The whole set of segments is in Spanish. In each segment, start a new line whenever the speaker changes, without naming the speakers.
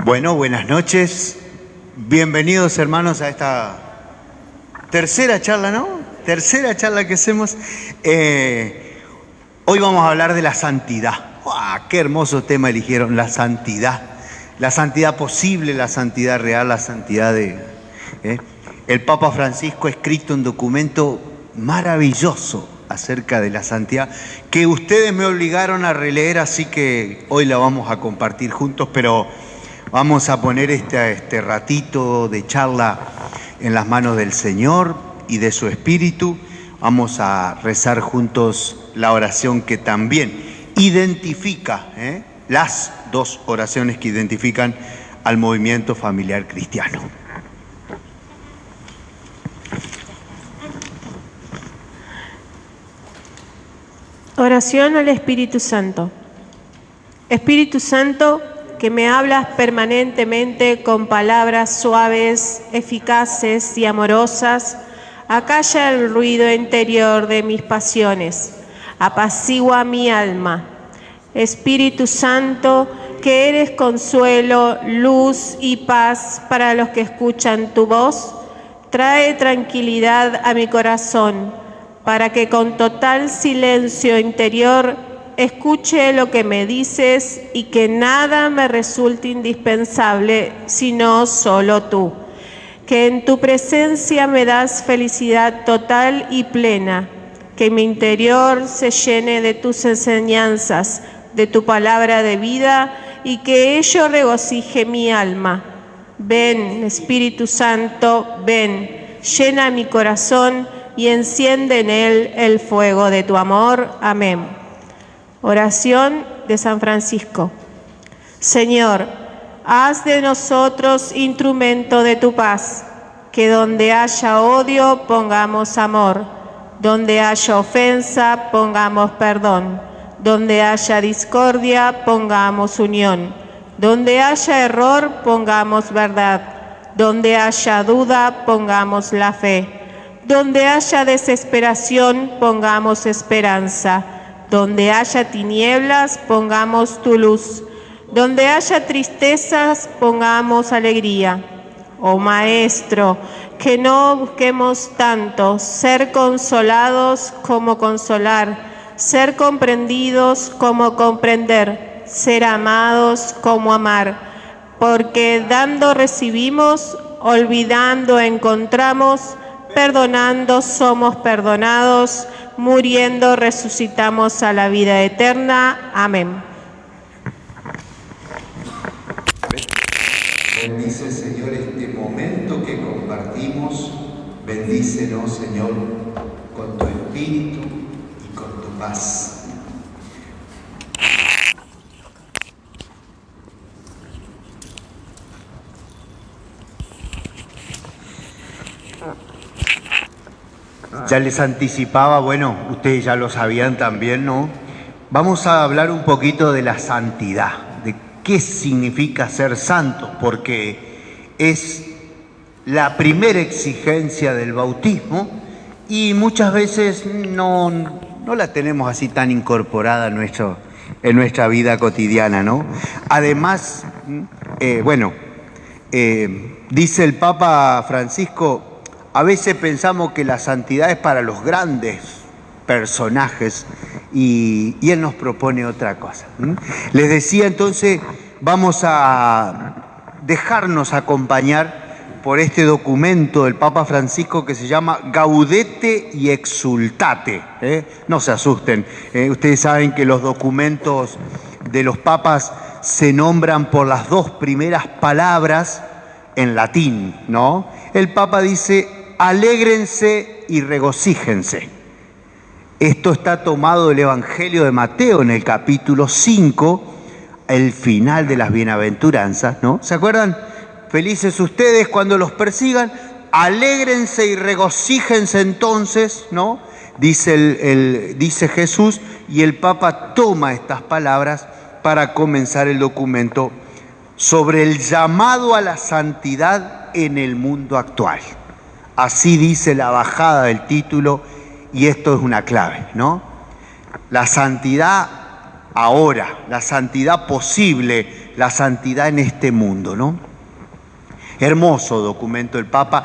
Bueno, buenas noches. Bienvenidos, hermanos, a esta tercera charla, ¿no? Tercera charla que hacemos. Hoy vamos a hablar de la santidad. ¡Wow! ¡Qué hermoso tema eligieron! La santidad. La santidad posible, la santidad real, la santidad de... El Papa Francisco ha escrito un documento maravilloso acerca de la santidad que ustedes me obligaron a releer, así que hoy la vamos a compartir juntos, pero vamos a poner este ratito de charla en las manos del Señor y de su Espíritu. Vamos a rezar juntos la oración que también identifica, las dos oraciones que identifican al movimiento familiar cristiano.
Oración al Espíritu Santo. Espíritu Santo, que me hablas permanentemente con palabras suaves, eficaces y amorosas, acalla el ruido interior de mis pasiones, apacigua mi alma. Espíritu Santo, que eres consuelo, luz y paz para los que escuchan tu voz, trae tranquilidad a mi corazón, para que con total silencio interior escuche lo que me dices y que nada me resulte indispensable, sino solo tú. Que en tu presencia me das felicidad total y plena, que mi interior se llene de tus enseñanzas, de tu palabra de vida y que ello regocije mi alma. Ven, Espíritu Santo, ven, llena mi corazón y enciende en él el fuego de tu amor. Amén. Oración de San Francisco. Señor, haz de nosotros instrumento de tu paz, que donde haya odio pongamos amor, donde haya ofensa pongamos perdón, donde haya discordia pongamos unión, donde haya error pongamos verdad, donde haya duda pongamos la fe, donde haya desesperación pongamos esperanza, donde haya tinieblas pongamos tu luz, donde haya tristezas pongamos alegría. Oh Maestro, que no busquemos tanto ser consolados como consolar, ser comprendidos como comprender, ser amados como amar, porque dando recibimos, olvidando encontramos, perdonando somos perdonados, muriendo resucitamos a la vida eterna. Amén.
Bendice, Señor, este momento que compartimos. Bendícenos, Señor, con tu Espíritu y con tu paz. Ya les anticipaba, bueno, ustedes ya lo sabían también, ¿no? Vamos a hablar un poquito de la santidad, de qué significa ser santo, porque es la primera exigencia del bautismo y muchas veces no la tenemos así tan incorporada en nuestra vida cotidiana, ¿no? Además, dice el Papa Francisco, a veces pensamos que la santidad es para los grandes personajes y él nos propone otra cosa. Les decía entonces, vamos a dejarnos acompañar por este documento del Papa Francisco que se llama Gaudete y Exultate. No se asusten, ustedes saben que los documentos de los papas se nombran por las dos primeras palabras en latín, ¿no? El Papa dice: alégrense y regocíjense. Esto está tomado del Evangelio de Mateo en el capítulo 5, el final de las bienaventuranzas, ¿no? ¿Se acuerdan? Felices ustedes cuando los persigan, alégrense y regocíjense entonces, ¿no? Dice Jesús, y el Papa toma estas palabras para comenzar el documento sobre el llamado a la santidad en el mundo actual. Así dice la bajada del título, y esto es una clave, ¿no? La santidad ahora, la santidad posible, la santidad en este mundo, ¿no? Hermoso documento el Papa.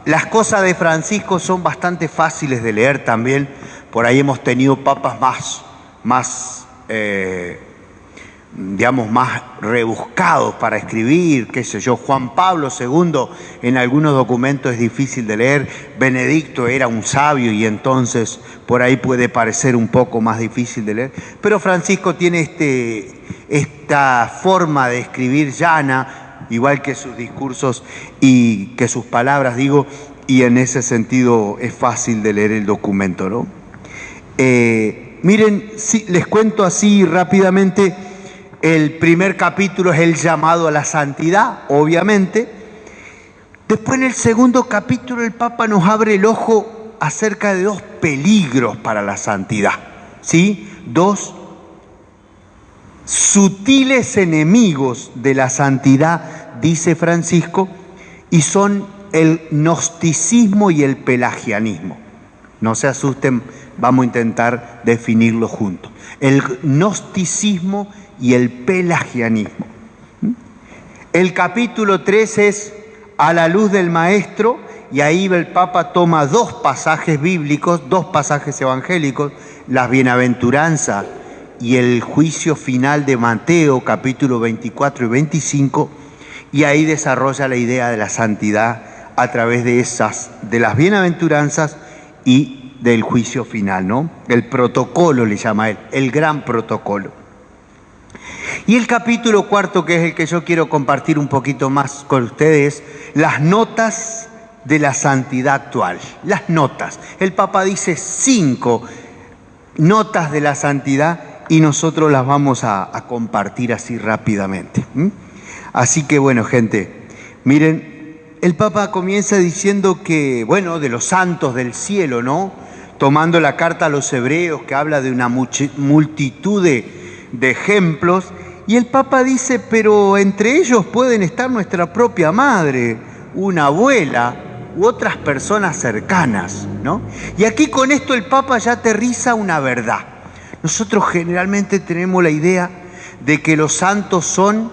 Las cosas de Francisco son bastante fáciles de leer también. Por ahí hemos tenido papas más rebuscados para escribir, qué sé yo. Juan Pablo II en algunos documentos es difícil de leer. Benedicto era un sabio y entonces por ahí puede parecer un poco más difícil de leer. Pero Francisco tiene esta forma de escribir llana, igual que sus discursos y que sus palabras, digo, y en ese sentido es fácil de leer el documento, ¿no? Miren, les cuento así rápidamente. El primer capítulo es el llamado a la santidad, obviamente. Después en el segundo capítulo el Papa nos abre el ojo acerca de dos peligros para la santidad, ¿sí? Dos sutiles enemigos de la santidad, dice Francisco, y son el gnosticismo y el pelagianismo. No se asusten, vamos a intentar definirlo juntos. El gnosticismo y el pelagianismo. El capítulo 3 es a la luz del Maestro, y ahí el Papa toma dos pasajes bíblicos, dos pasajes evangélicos, las bienaventuranzas y el juicio final de Mateo, capítulo 24 y 25, y ahí desarrolla la idea de la santidad a través de las bienaventuranzas y del juicio final, ¿no? El protocolo le llama él, el gran protocolo. Y el capítulo 4, que es el que yo quiero compartir un poquito más con ustedes, las notas de la santidad actual. Las notas. El Papa dice 5 notas de la santidad y nosotros las vamos a compartir así rápidamente. Así que bueno, gente, miren, el Papa comienza diciendo que, bueno, de los santos del cielo, ¿no? Tomando la carta a los hebreos, que habla de una multitud de ejemplos, y el Papa dice, pero entre ellos pueden estar nuestra propia madre, una abuela u otras personas cercanas, ¿no? Y aquí con esto el Papa ya aterriza una verdad. Nosotros generalmente tenemos la idea de que los santos son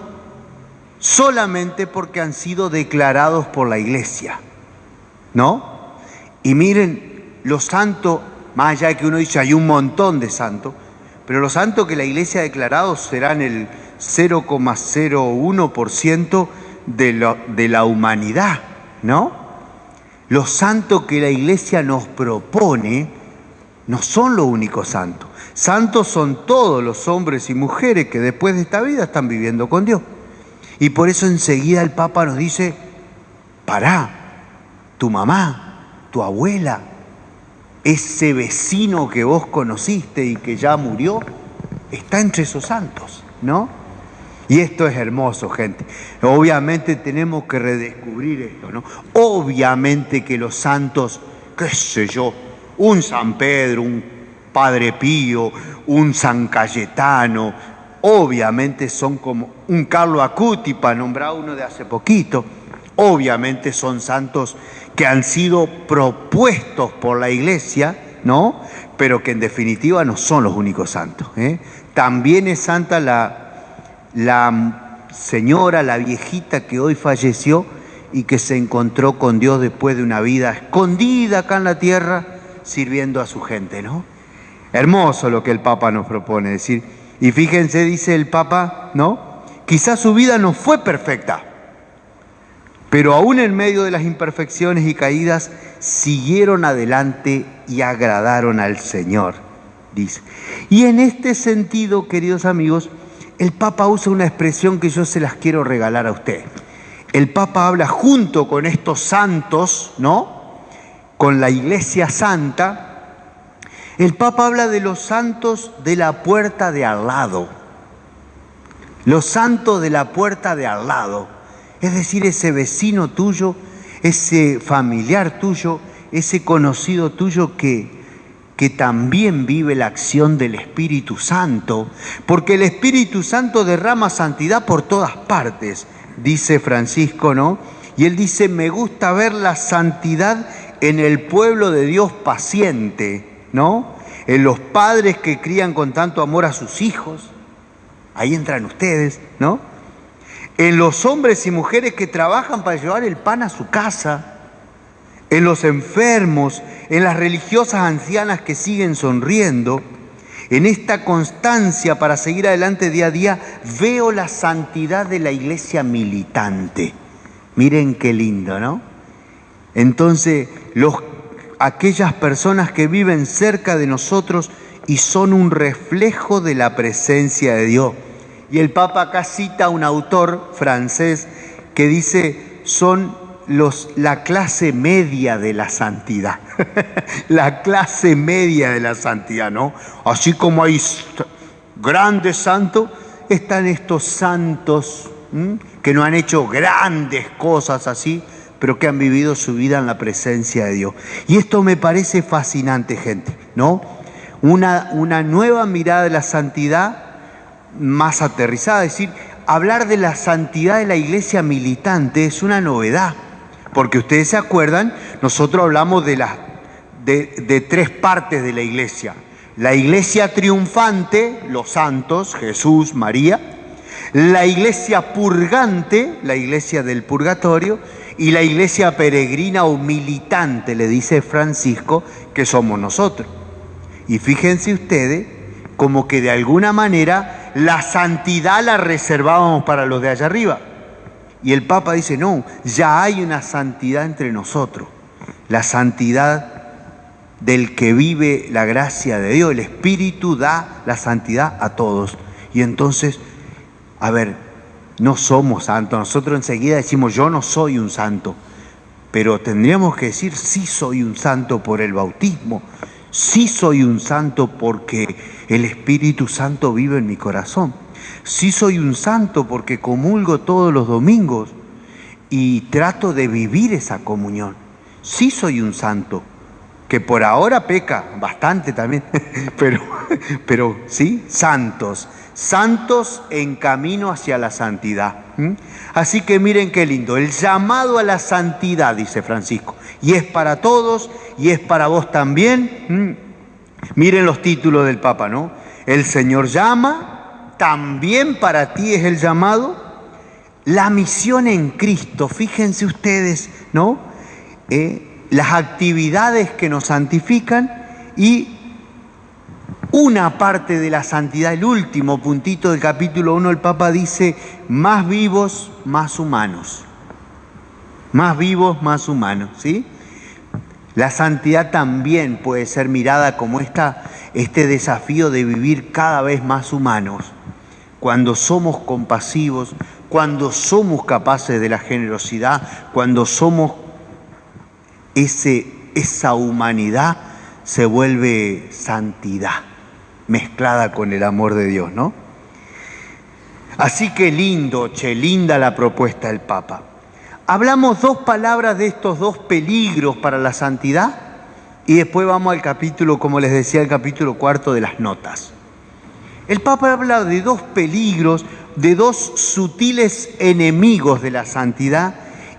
solamente porque han sido declarados por la Iglesia, ¿no? Y miren, los santos, más allá de que uno dice hay un montón de santos, pero los santos que la Iglesia ha declarado serán el 0,01% de la humanidad, ¿no? Los santos que la Iglesia nos propone no son los únicos santos. Santos son todos los hombres y mujeres que después de esta vida están viviendo con Dios. Y por eso enseguida el Papa nos dice, pará, tu mamá, tu abuela, ese vecino que vos conociste y que ya murió, está entre esos santos, ¿no? Y esto es hermoso, gente. Obviamente tenemos que redescubrir esto, ¿no? Obviamente que los santos, qué sé yo, un San Pedro, un Padre Pío, un San Cayetano, obviamente son como un Carlo Acuti, para nombrar uno de hace poquito, obviamente son santos que han sido propuestos por la Iglesia, ¿no? Pero que en definitiva no son los únicos santos, ¿eh? También es santa la señora, la viejita que hoy falleció y que se encontró con Dios después de una vida escondida acá en la tierra, sirviendo a su gente, ¿no? Hermoso lo que el Papa nos propone decir. Y fíjense, dice el Papa, ¿no? Quizás su vida no fue perfecta, pero aún en medio de las imperfecciones y caídas, siguieron adelante y agradaron al Señor, dice. Y en este sentido, queridos amigos, el Papa usa una expresión que yo se las quiero regalar a ustedes. El Papa habla junto con estos santos, ¿no? Con la Iglesia Santa. El Papa habla de los santos de la puerta de al lado. Los santos de la puerta de al lado. Es decir, ese vecino tuyo, ese familiar tuyo, ese conocido tuyo que también vive la acción del Espíritu Santo, porque el Espíritu Santo derrama santidad por todas partes, dice Francisco, ¿no? Y él dice, me gusta ver la santidad en el pueblo de Dios paciente, ¿no? En los padres que crían con tanto amor a sus hijos, ahí entran ustedes, ¿no? en los hombres y mujeres que trabajan para llevar el pan a su casa, en los enfermos, en las religiosas ancianas que siguen sonriendo. En esta constancia para seguir adelante día a día, veo la santidad de la iglesia militante. Miren qué lindo, ¿no? Entonces, aquellas personas que viven cerca de nosotros y son un reflejo de la presencia de Dios. Y el Papa acá cita a un autor francés que dice, son la clase media de la santidad. La clase media de la santidad, ¿no? Así como hay grandes santos, están estos santos que no han hecho grandes cosas así, pero que han vivido su vida en la presencia de Dios. Y esto me parece fascinante, gente, ¿no? Una nueva mirada de la santidad más aterrizada. Es decir, hablar de la santidad de la iglesia militante es una novedad. Porque ustedes se acuerdan, nosotros hablamos de tres partes de la iglesia. La iglesia triunfante, los santos, Jesús, María. La iglesia purgante, la iglesia del purgatorio. Y la iglesia peregrina o militante, le dice Francisco, que somos nosotros. Y fíjense ustedes, como que de alguna manera la santidad la reservábamos para los de allá arriba. Y el Papa dice, no, ya hay una santidad entre nosotros. La santidad del que vive la gracia de Dios. El Espíritu da la santidad a todos. Y entonces, a ver, no somos santos. Nosotros enseguida decimos, yo no soy un santo. Pero tendríamos que decir, sí soy un santo por el bautismo. Sí soy un santo porque el Espíritu Santo vive en mi corazón. Sí soy un santo porque comulgo todos los domingos y trato de vivir esa comunión. Sí soy un santo, que por ahora peca bastante también, pero sí, santos en camino hacia la santidad. Así que miren qué lindo, el llamado a la santidad, dice Francisco, y es para todos y es para vos también. Miren los títulos del Papa, ¿no? El Señor llama. También para ti es el llamado, la misión en Cristo. Fíjense ustedes, ¿no? Las actividades que nos santifican y una parte de la santidad, el último puntito del capítulo 1, el Papa dice, más vivos, más humanos. Más vivos, más humanos, ¿sí? La santidad también puede ser mirada como este desafío de vivir cada vez más humanos. Cuando somos compasivos, cuando somos capaces de la generosidad, cuando somos esa humanidad, se vuelve santidad, mezclada con el amor de Dios, ¿no? Así que linda la propuesta del Papa. Hablamos dos palabras de estos dos peligros para la santidad y después vamos al capítulo, como les decía, el capítulo 4 de las notas. El Papa habla de dos peligros, de dos sutiles enemigos de la santidad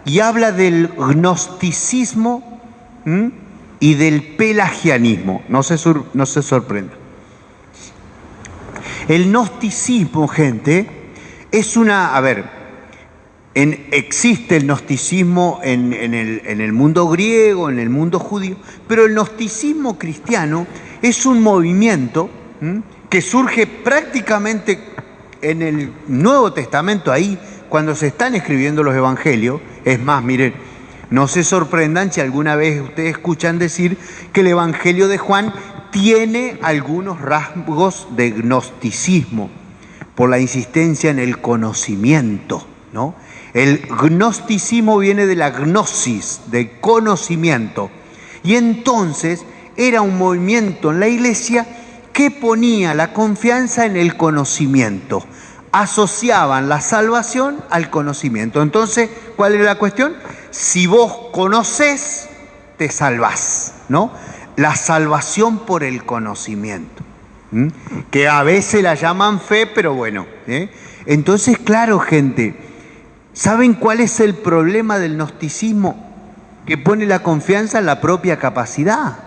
y habla del gnosticismo y del pelagianismo. No se sorprenda. El gnosticismo, gente, es existe el gnosticismo en el mundo griego, en el mundo judío, pero el gnosticismo cristiano es un movimiento que surge prácticamente en el Nuevo Testamento, ahí cuando se están escribiendo los evangelios. Es más, miren, no se sorprendan si alguna vez ustedes escuchan decir que el evangelio de Juan tiene algunos rasgos de gnosticismo por la insistencia en el conocimiento, ¿no? El gnosticismo viene de la gnosis, del conocimiento, y entonces era un movimiento en la iglesia que ponía la confianza en el conocimiento. Asociaban la salvación al conocimiento. Entonces, ¿cuál era la cuestión? Si vos conocés, te salvás, ¿no? La salvación por el conocimiento, que a veces la llaman fe, pero bueno. Entonces, claro, gente, ¿saben cuál es el problema del gnosticismo? Que pone la confianza en la propia capacidad,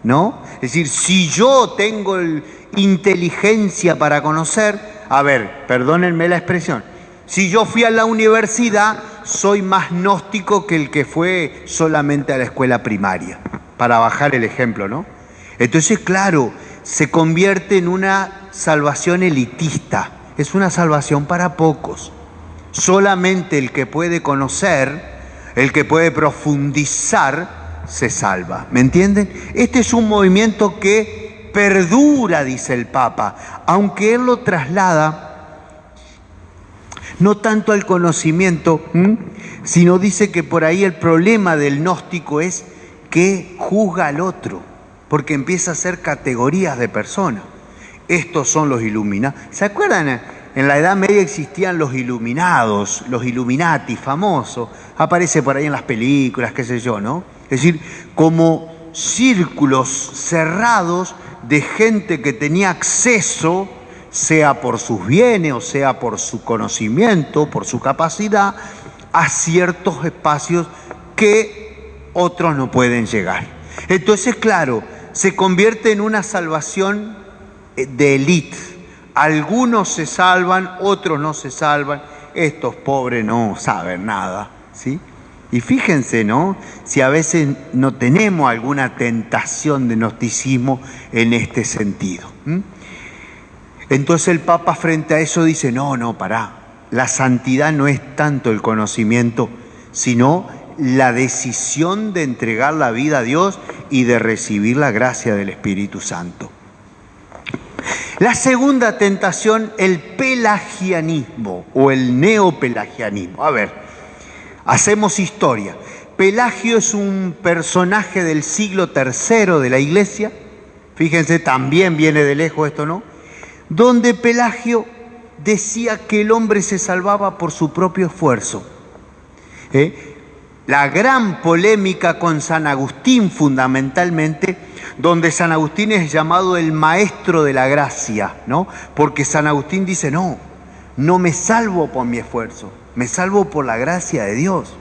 ¿no? Es decir, si yo tengo inteligencia para conocer, a ver, perdónenme la expresión, Si yo fui a la universidad, soy más gnóstico que el que fue solamente a la escuela primaria, para bajar el ejemplo, ¿no? Entonces, claro, se convierte en una salvación elitista, es una salvación para pocos. Solamente el que puede conocer, el que puede profundizar, se salva. ¿Me entienden? Este es un movimiento que perdura, dice el Papa, aunque él lo traslada no tanto al conocimiento, sino dice que por ahí el problema del gnóstico es que juzga al otro, porque empieza a hacer categorías de personas. Estos son los iluminados. ¿Se acuerdan? En la Edad Media existían los iluminados, los Illuminati famosos. Aparece por ahí en las películas, qué sé yo, ¿no? Es decir, como círculos cerrados de gente que tenía acceso, sea por sus bienes o sea por su conocimiento, por su capacidad, a ciertos espacios que otros no pueden llegar. Entonces, claro, se convierte en una salvación de élite. Algunos se salvan, otros no se salvan. Estos pobres no saben nada, ¿sí? Y fíjense, ¿no? Si a veces no tenemos alguna tentación de gnosticismo en este sentido. Entonces el Papa frente a eso dice, no, pará. La santidad no es tanto el conocimiento, sino la decisión de entregar la vida a Dios y de recibir la gracia del Espíritu Santo. La segunda tentación, el pelagianismo o el neopelagianismo. A ver, hacemos historia. Pelagio es un personaje del siglo III de la Iglesia. Fíjense, también viene de lejos esto, ¿no? Donde Pelagio decía que el hombre se salvaba por su propio esfuerzo. La gran polémica con San Agustín fundamentalmente, donde San Agustín es llamado el maestro de la gracia, ¿no? Porque San Agustín dice, no me salvo por mi esfuerzo, me salvo por la gracia de Dios.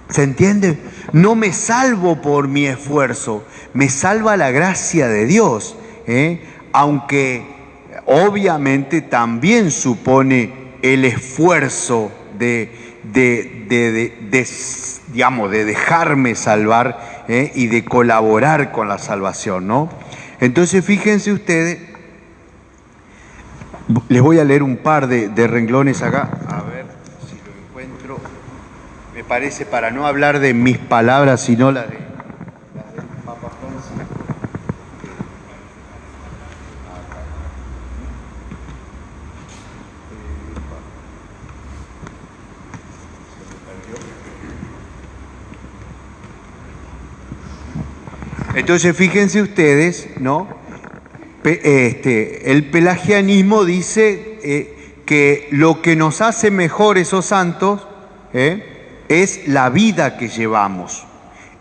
¿Se entiende? No me salvo por mi esfuerzo, me salva la gracia de Dios, aunque obviamente también supone el esfuerzo de dejarme salvar y de colaborar con la salvación, ¿no? Entonces fíjense ustedes, les voy a leer un par de renglones acá, a ver si lo encuentro, me parece, para no hablar de mis palabras, sino las del Papa Francisco. Entonces fíjense ustedes, ¿no? El pelagianismo dice que lo que nos hace mejores o santos es la vida que llevamos.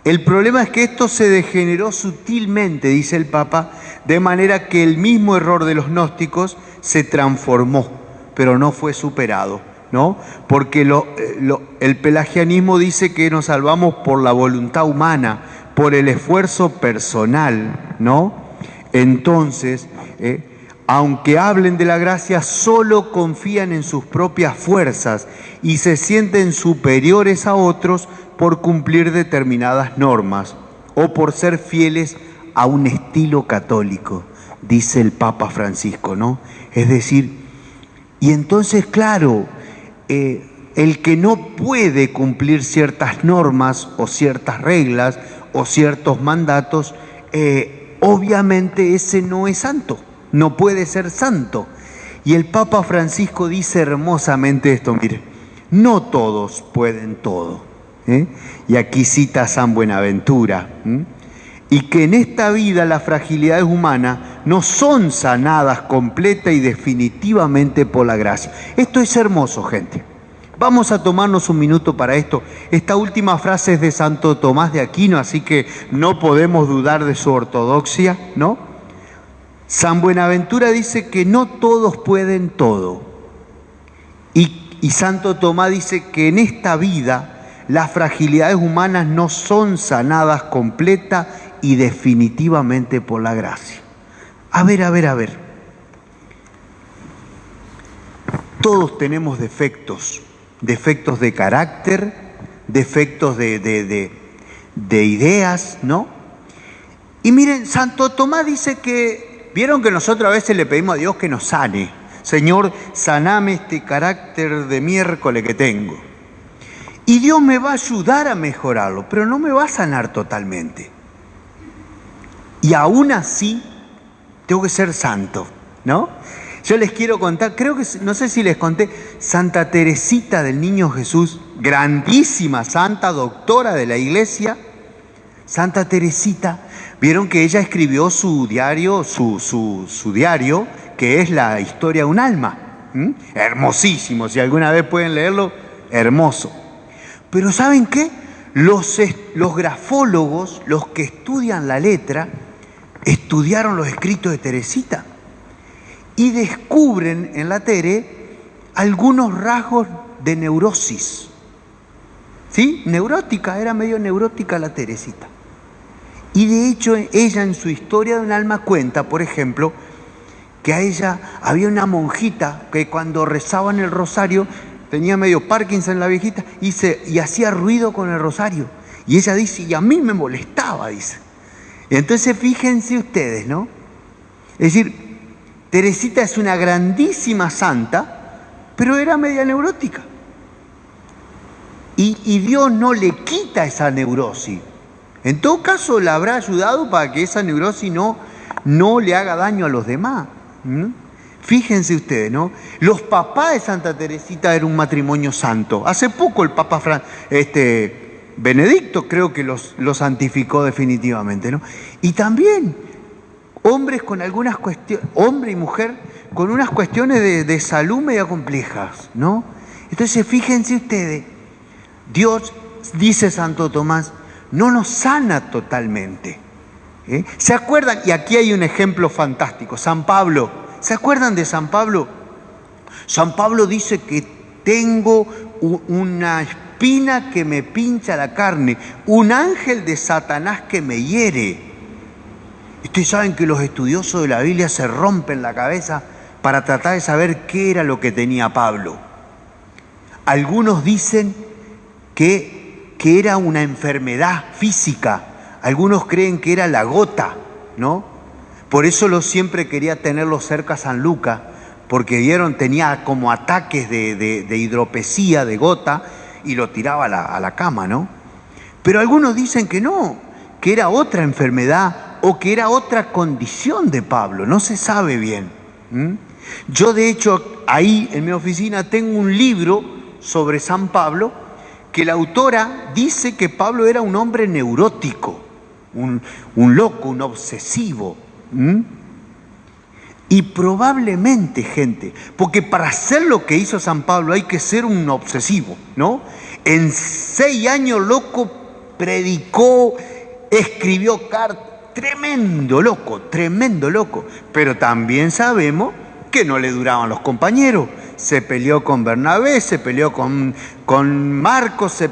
El problema es que esto se degeneró sutilmente, dice el Papa, de manera que el mismo error de los gnósticos se transformó, pero no fue superado, ¿no? Porque el pelagianismo dice que nos salvamos por la voluntad humana, por el esfuerzo personal, ¿no? Entonces, aunque hablen de la gracia, solo confían en sus propias fuerzas y se sienten superiores a otros por cumplir determinadas normas o por ser fieles a un estilo católico, dice el Papa Francisco, ¿no? Es decir, y entonces, claro, el que no puede cumplir ciertas normas o ciertas reglas o ciertos mandatos, obviamente ese no es santo, no puede ser santo. Y el Papa Francisco dice hermosamente esto, mire, no todos pueden todo. Y aquí cita a San Buenaventura, y que en esta vida las fragilidades humanas no son sanadas completa y definitivamente por la gracia. Esto es hermoso, gente. Vamos a tomarnos un minuto para esto. Esta última frase es de Santo Tomás de Aquino, así que no podemos dudar de su ortodoxia, ¿no? San Buenaventura dice que no todos pueden todo. Y Santo Tomás dice que en esta vida las fragilidades humanas no son sanadas completa y definitivamente por la gracia. A ver. Todos tenemos defectos, defectos de carácter, defectos de ideas, ¿no? Y miren, Santo Tomás dice que, vieron que nosotros a veces le pedimos a Dios que nos sane. Señor, saname este carácter de miércoles que tengo. Y Dios me va a ayudar a mejorarlo, pero no me va a sanar totalmente. Y aún así, tengo que ser santo, ¿no? Yo les quiero contar, creo que, no sé si les conté, Santa Teresita del Niño Jesús, grandísima santa, doctora de la Iglesia, Santa Teresita, vieron que ella escribió su diario, su diario, que es la historia de un alma. Hermosísimo, si alguna vez pueden leerlo, hermoso. Pero ¿saben qué? Los grafólogos, los que estudian la letra, estudiaron los escritos de Teresita y descubren en la Tere algunos rasgos de neurosis. ¿Sí? Neurótica, era medio neurótica la Teresita. Y de hecho ella en su historia de un alma cuenta, por ejemplo, que a ella había una monjita que cuando rezaban el rosario tenía medio Parkinson la viejita y hacía ruido con el rosario. Y ella dice, y a mí me molestaba, dice. Entonces fíjense ustedes, ¿no? Es decir, Teresita es una grandísima santa, pero era media neurótica. Y Dios no le quita esa neurosis. En todo caso, la habrá ayudado para que esa neurosis no le haga daño a los demás. Fíjense ustedes, ¿no? Los papás de Santa Teresita eran un matrimonio santo. Hace poco el Papa Benedicto creo que los santificó definitivamente, ¿no? Y también hombres con algunas cuestiones, hombre y mujer con unas cuestiones de salud medio complejas, ¿no? Entonces fíjense ustedes, Dios, dice Santo Tomás, no nos sana totalmente. ¿Se acuerdan? Y aquí hay un ejemplo fantástico, San Pablo. ¿Se acuerdan de San Pablo? San Pablo dice que tengo una espina que me pincha la carne, un ángel de Satanás que me hiere. Ustedes saben que los estudiosos de la Biblia se rompen la cabeza para tratar de saber qué era lo que tenía Pablo. Algunos dicen que era una enfermedad física, algunos creen que era la gota, ¿no? Por eso siempre quería tenerlo cerca a San Lucas, porque vieron, tenía como ataques de hidropesía, de gota, y lo tiraba a la cama, ¿no? Pero algunos dicen que no, que era otra enfermedad o que era otra condición de Pablo, no se sabe bien. Yo de hecho ahí en mi oficina tengo un libro sobre San Pablo, que la autora dice que Pablo era un hombre neurótico, un loco, un obsesivo. Y probablemente, gente, porque para hacer lo que hizo San Pablo hay que ser un obsesivo, ¿no? En 6 años, loco, predicó, escribió cartas, tremendo loco. Pero también sabemos que no le duraban los compañeros. Se peleó con Bernabé, se peleó con Marcos,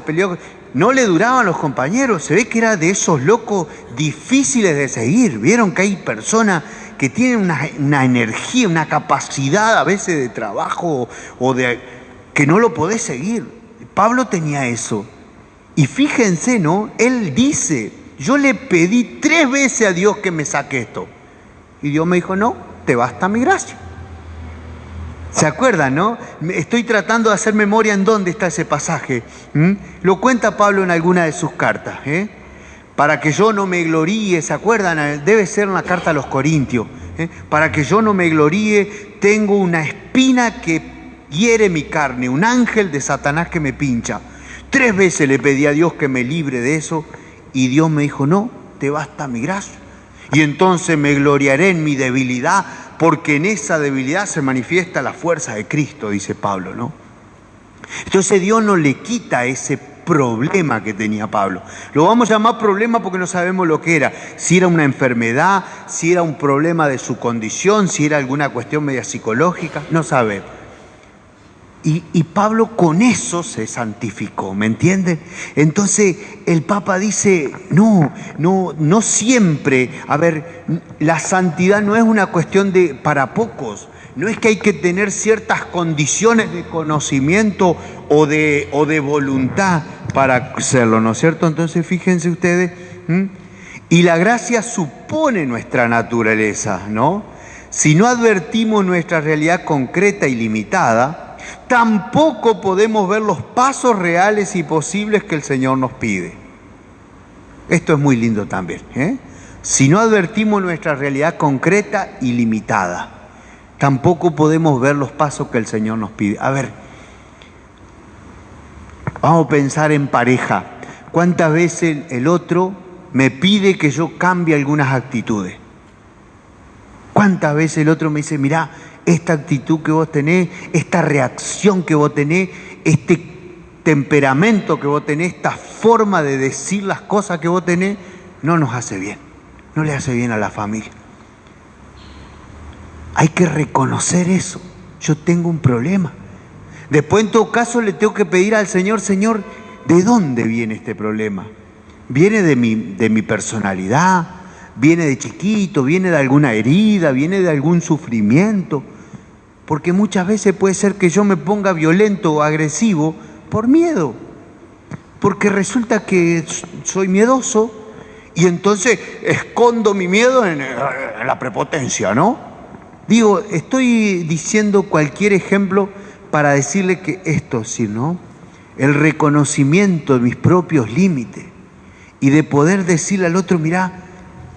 no le duraban los compañeros. Se ve que era de esos locos difíciles de seguir. Vieron que hay personas que tienen una energía, una capacidad a veces de trabajo que no lo podés seguir. Pablo tenía eso. Y fíjense, ¿no? Él dice, yo le pedí 3 veces a Dios que me saque esto. Y Dios me dijo, no, te basta mi gracia. ¿Se acuerdan, no? Estoy tratando de hacer memoria en dónde está ese pasaje. Lo cuenta Pablo en alguna de sus cartas. Para que yo no me gloríe, ¿se acuerdan? Debe ser una carta a los Corintios. Para que yo no me gloríe, tengo una espina que hiere mi carne, un ángel de Satanás que me pincha. 3 veces le pedí a Dios que me libre de eso y Dios me dijo, no, te basta mi gracia. Y entonces me gloriaré en mi debilidad, porque en esa debilidad se manifiesta la fuerza de Cristo, dice Pablo, ¿no? Entonces Dios no le quita ese problema que tenía Pablo. Lo vamos a llamar problema porque no sabemos lo que era. Si era una enfermedad, si era un problema de su condición, si era alguna cuestión media psicológica, no sabemos. Y Pablo con eso se santificó, ¿me entienden? Entonces el Papa dice, no siempre, a ver, la santidad no es una cuestión para pocos. no es que hay que tener ciertas condiciones de conocimiento o de voluntad para hacerlo, ¿no es cierto? Entonces fíjense ustedes, y la gracia supone nuestra naturaleza, ¿no? Si no advertimos nuestra realidad concreta y limitada, tampoco podemos ver los pasos reales y posibles que el Señor nos pide. Esto es muy lindo también, ¿eh? Si no advertimos nuestra realidad concreta y limitada, tampoco podemos ver los pasos que el Señor nos pide. A ver, vamos a pensar en pareja. ¿Cuántas veces el otro me pide que yo cambie algunas actitudes? ¿Cuántas veces el otro me dice, mirá, esta actitud que vos tenés, esta reacción que vos tenés, este temperamento que vos tenés, esta forma de decir las cosas que vos tenés, no nos hace bien, no le hace bien a la familia? Hay que reconocer eso. Yo tengo un problema. Después, en todo caso, le tengo que pedir al Señor, Señor, ¿de dónde viene este problema? ¿Viene de mi personalidad? ¿Viene de chiquito? ¿Viene de alguna herida? ¿Viene de algún sufrimiento? Porque muchas veces puede ser que yo me ponga violento o agresivo por miedo. Porque resulta que soy miedoso y entonces escondo mi miedo en la prepotencia, ¿no? Digo, estoy diciendo cualquier ejemplo para decirle que esto sí, ¿no? El reconocimiento de mis propios límites y de poder decirle al otro, mirá,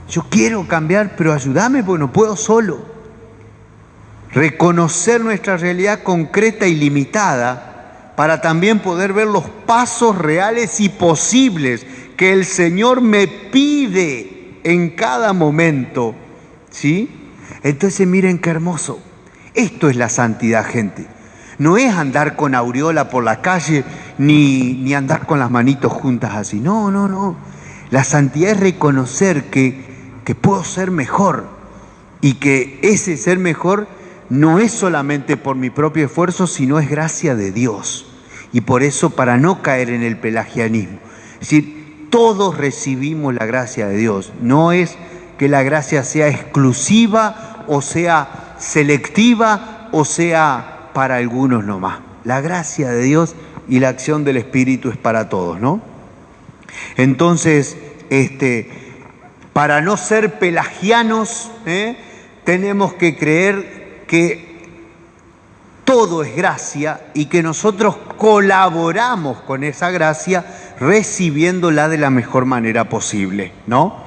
yo quiero cambiar, pero ayúdame porque no puedo solo. Reconocer nuestra realidad concreta y limitada para también poder ver los pasos reales y posibles que el Señor me pide en cada momento, ¿sí? Entonces miren qué hermoso. Esto es la santidad, gente. No es andar con aureola por la calle, ni andar con las manitos juntas así. No, no, no. La santidad es reconocer que puedo ser mejor y que ese ser mejor no es solamente por mi propio esfuerzo, sino es gracia de Dios. Y por eso, para no caer en el pelagianismo, es decir, todos recibimos la gracia de Dios. No es que la gracia sea exclusiva o sea selectiva o sea para algunos nomás. La gracia de Dios y la acción del Espíritu es para todos, ¿no? Entonces, para no ser pelagianos, tenemos que creer que todo es gracia y que nosotros colaboramos con esa gracia recibiéndola de la mejor manera posible, ¿no?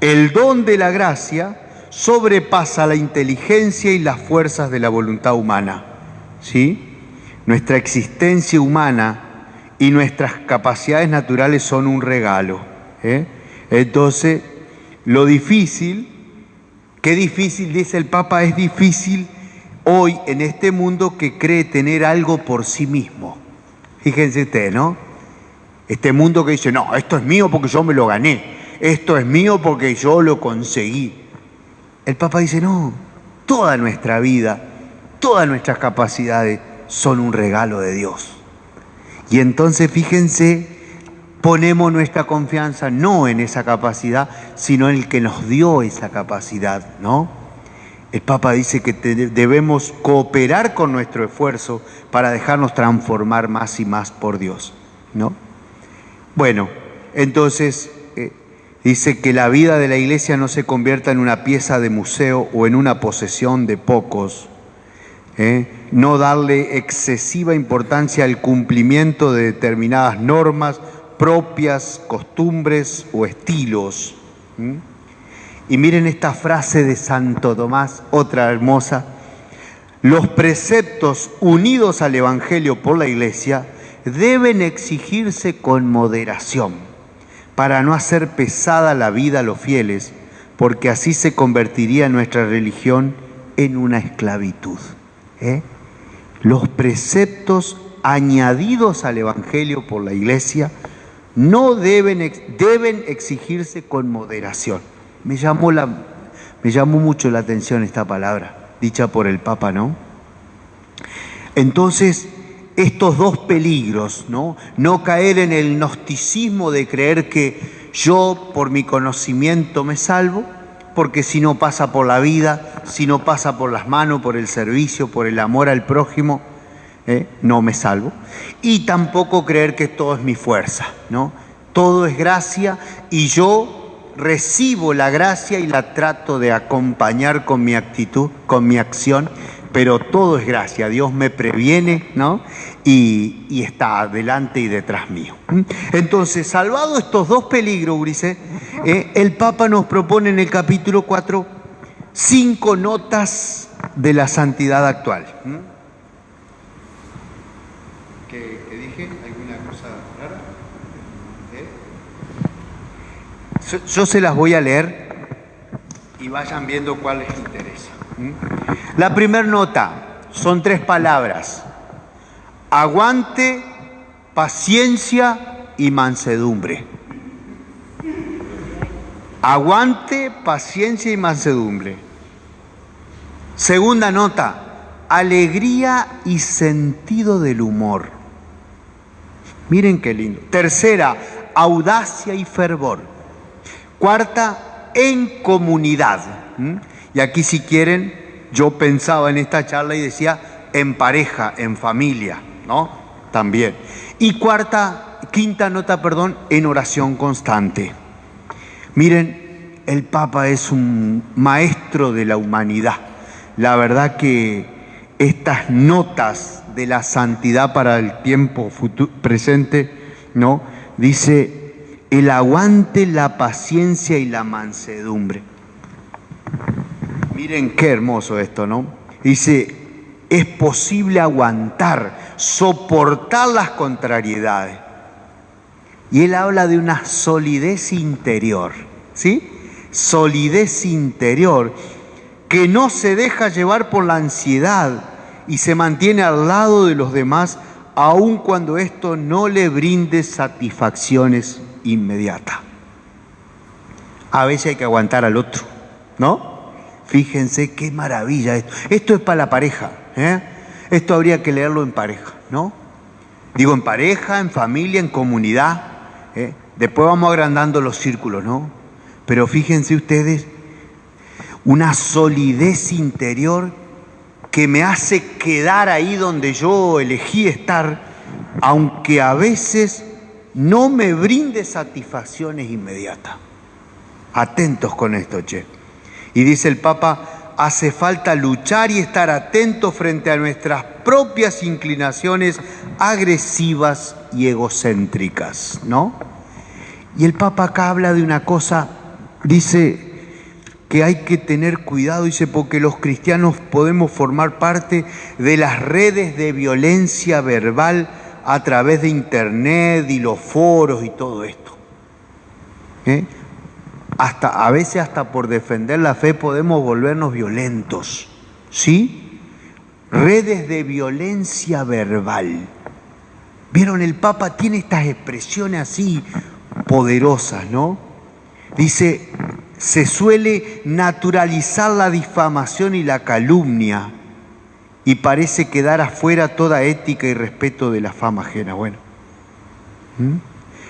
El don de la gracia sobrepasa la inteligencia y las fuerzas de la voluntad humana, ¿sí? Nuestra existencia humana y nuestras capacidades naturales son un regalo, Entonces, lo difícil, qué difícil, dice el Papa, es difícil hoy en este mundo que cree tener algo por sí mismo. Fíjense ustedes, ¿no? Este mundo que dice, no, esto es mío porque yo me lo gané, esto es mío porque yo lo conseguí. El Papa dice, no, toda nuestra vida, todas nuestras capacidades son un regalo de Dios. Y entonces, fíjense, ponemos nuestra confianza no en esa capacidad, sino en el que nos dio esa capacidad, ¿no? El Papa dice que debemos cooperar con nuestro esfuerzo para dejarnos transformar más y más por Dios, ¿no? Bueno, entonces dice que la vida de la Iglesia no se convierta en una pieza de museo o en una posesión de pocos, no darle excesiva importancia al cumplimiento de determinadas normas propias, costumbres o estilos. Y miren esta frase de Santo Tomás, otra hermosa: los preceptos unidos al Evangelio por la Iglesia deben exigirse con moderación para no hacer pesada la vida a los fieles, porque así se convertiría nuestra religión en una esclavitud. Los preceptos añadidos al Evangelio por la Iglesia no deben exigirse con moderación. Me llamó mucho la atención esta palabra, dicha por el Papa, ¿no? Entonces, estos dos peligros, ¿no? No caer en el gnosticismo de creer que yo por mi conocimiento me salvo, porque si no pasa por la vida si no pasa por las manos, por el servicio, por el amor al prójimo, no me salvo. Y tampoco creer que todo es mi fuerza, ¿no? Todo es gracia y yo recibo la gracia y la trato de acompañar con mi actitud, con mi acción, pero todo es gracia. Dios me previene, ¿no? Y está adelante y detrás mío. Entonces, salvado estos dos peligros, Ulises, el Papa nos propone en el capítulo 4 5 notas de la santidad actual. ¿Qué dije? ¿Alguna cosa rara? Yo se las voy a leer y vayan viendo cuál les interesa. La primera nota son 3 palabras: aguante, paciencia y mansedumbre. Aguante, paciencia y mansedumbre. Segunda nota: alegría y sentido del humor. Miren qué lindo. Tercera: audacia y fervor. Cuarta: en comunidad. Y aquí, si quieren, yo pensaba en esta charla y decía en pareja, en familia, ¿no? También. Y quinta nota, en oración constante. Miren, el Papa es un maestro de la humanidad. La verdad que estas notas de la santidad para el tiempo presente, ¿no? Dice: el aguante, la paciencia y la mansedumbre. Miren qué hermoso esto, ¿no? Dice: es posible aguantar, soportar las contrariedades. Y él habla de una solidez interior, ¿sí? Solidez interior que no se deja llevar por la ansiedad y se mantiene al lado de los demás, aun cuando esto no le brinde satisfacciones inmediatas. A veces hay que aguantar al otro, ¿no? Fíjense qué maravilla esto. Esto es para la pareja, ¿eh? Esto habría que leerlo en pareja, ¿no? Digo, en pareja, en familia, en comunidad. Después vamos agrandando los círculos, ¿no? Pero fíjense ustedes, una solidez interior que me hace quedar ahí donde yo elegí estar, aunque a veces no me brinde satisfacciones inmediatas. Atentos con esto, che. Y dice el Papa: hace falta luchar y estar atentos frente a nuestras propias inclinaciones agresivas y egocéntricas, ¿no? Y el Papa acá habla de una cosa, dice que hay que tener cuidado, dice, porque los cristianos podemos formar parte de las redes de violencia verbal a través de internet y los foros y todo esto. A veces hasta por defender la fe podemos volvernos violentos, ¿sí? Redes de violencia verbal. ¿Vieron? El Papa tiene estas expresiones así poderosas, ¿no? Dice: se suele naturalizar la difamación y la calumnia y parece quedar afuera toda ética y respeto de la fama ajena. Bueno,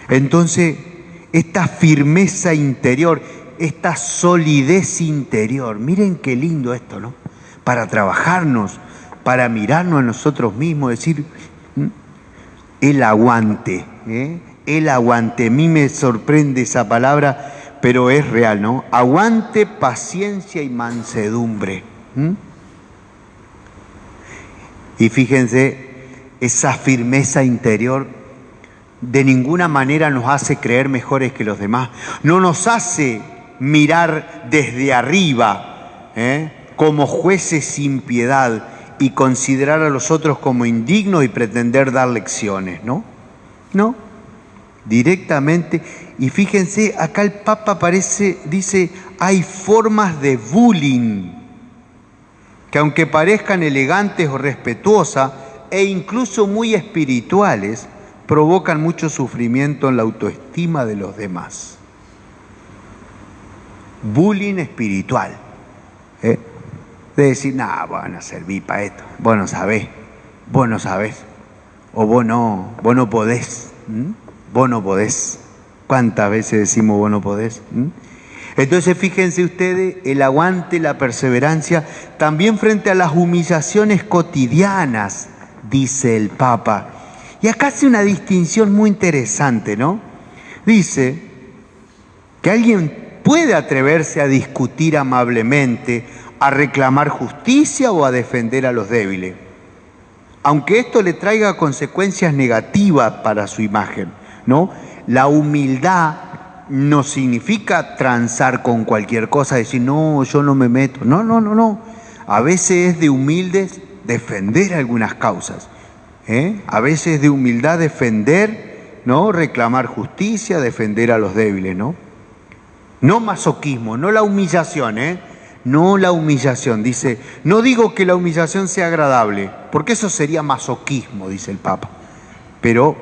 entonces, esta firmeza interior, esta solidez interior, miren qué lindo esto, ¿no? Para trabajarnos, para mirarnos a nosotros mismos, decir, el aguante, el aguante. A mí me sorprende esa palabra, pero es real, ¿no? Aguante, paciencia y mansedumbre. Y fíjense, esa firmeza interior de ninguna manera nos hace creer mejores que los demás. No nos hace mirar desde arriba, como jueces sin piedad y considerar a los otros como indignos y pretender dar lecciones, ¿no? No, directamente. Y fíjense, acá el Papa dice, hay formas de bullying que, aunque parezcan elegantes o respetuosas e incluso muy espirituales, provocan mucho sufrimiento en la autoestima de los demás. Bullying espiritual. De decir, nah, vos no servís para esto, vos no sabés, o vos no podés, vos no podés. ¿Cuántas veces decimos vos no podés? Entonces fíjense ustedes, el aguante, la perseverancia, también frente a las humillaciones cotidianas, dice el Papa. Y acá hace una distinción muy interesante, ¿no? Dice que alguien puede atreverse a discutir amablemente, a reclamar justicia o a defender a los débiles, aunque esto le traiga consecuencias negativas para su imagen, ¿no? La humildad no significa transar con cualquier cosa, decir, no, yo no me meto. No. A veces es de humildes defender algunas causas, ¿eh? A veces es de humildad defender, ¿no? Reclamar justicia, defender a los débiles, ¿no? No masoquismo, no la humillación, ¿eh? No la humillación. Dice, no digo que la humillación sea agradable, porque eso sería masoquismo, dice el Papa. Pero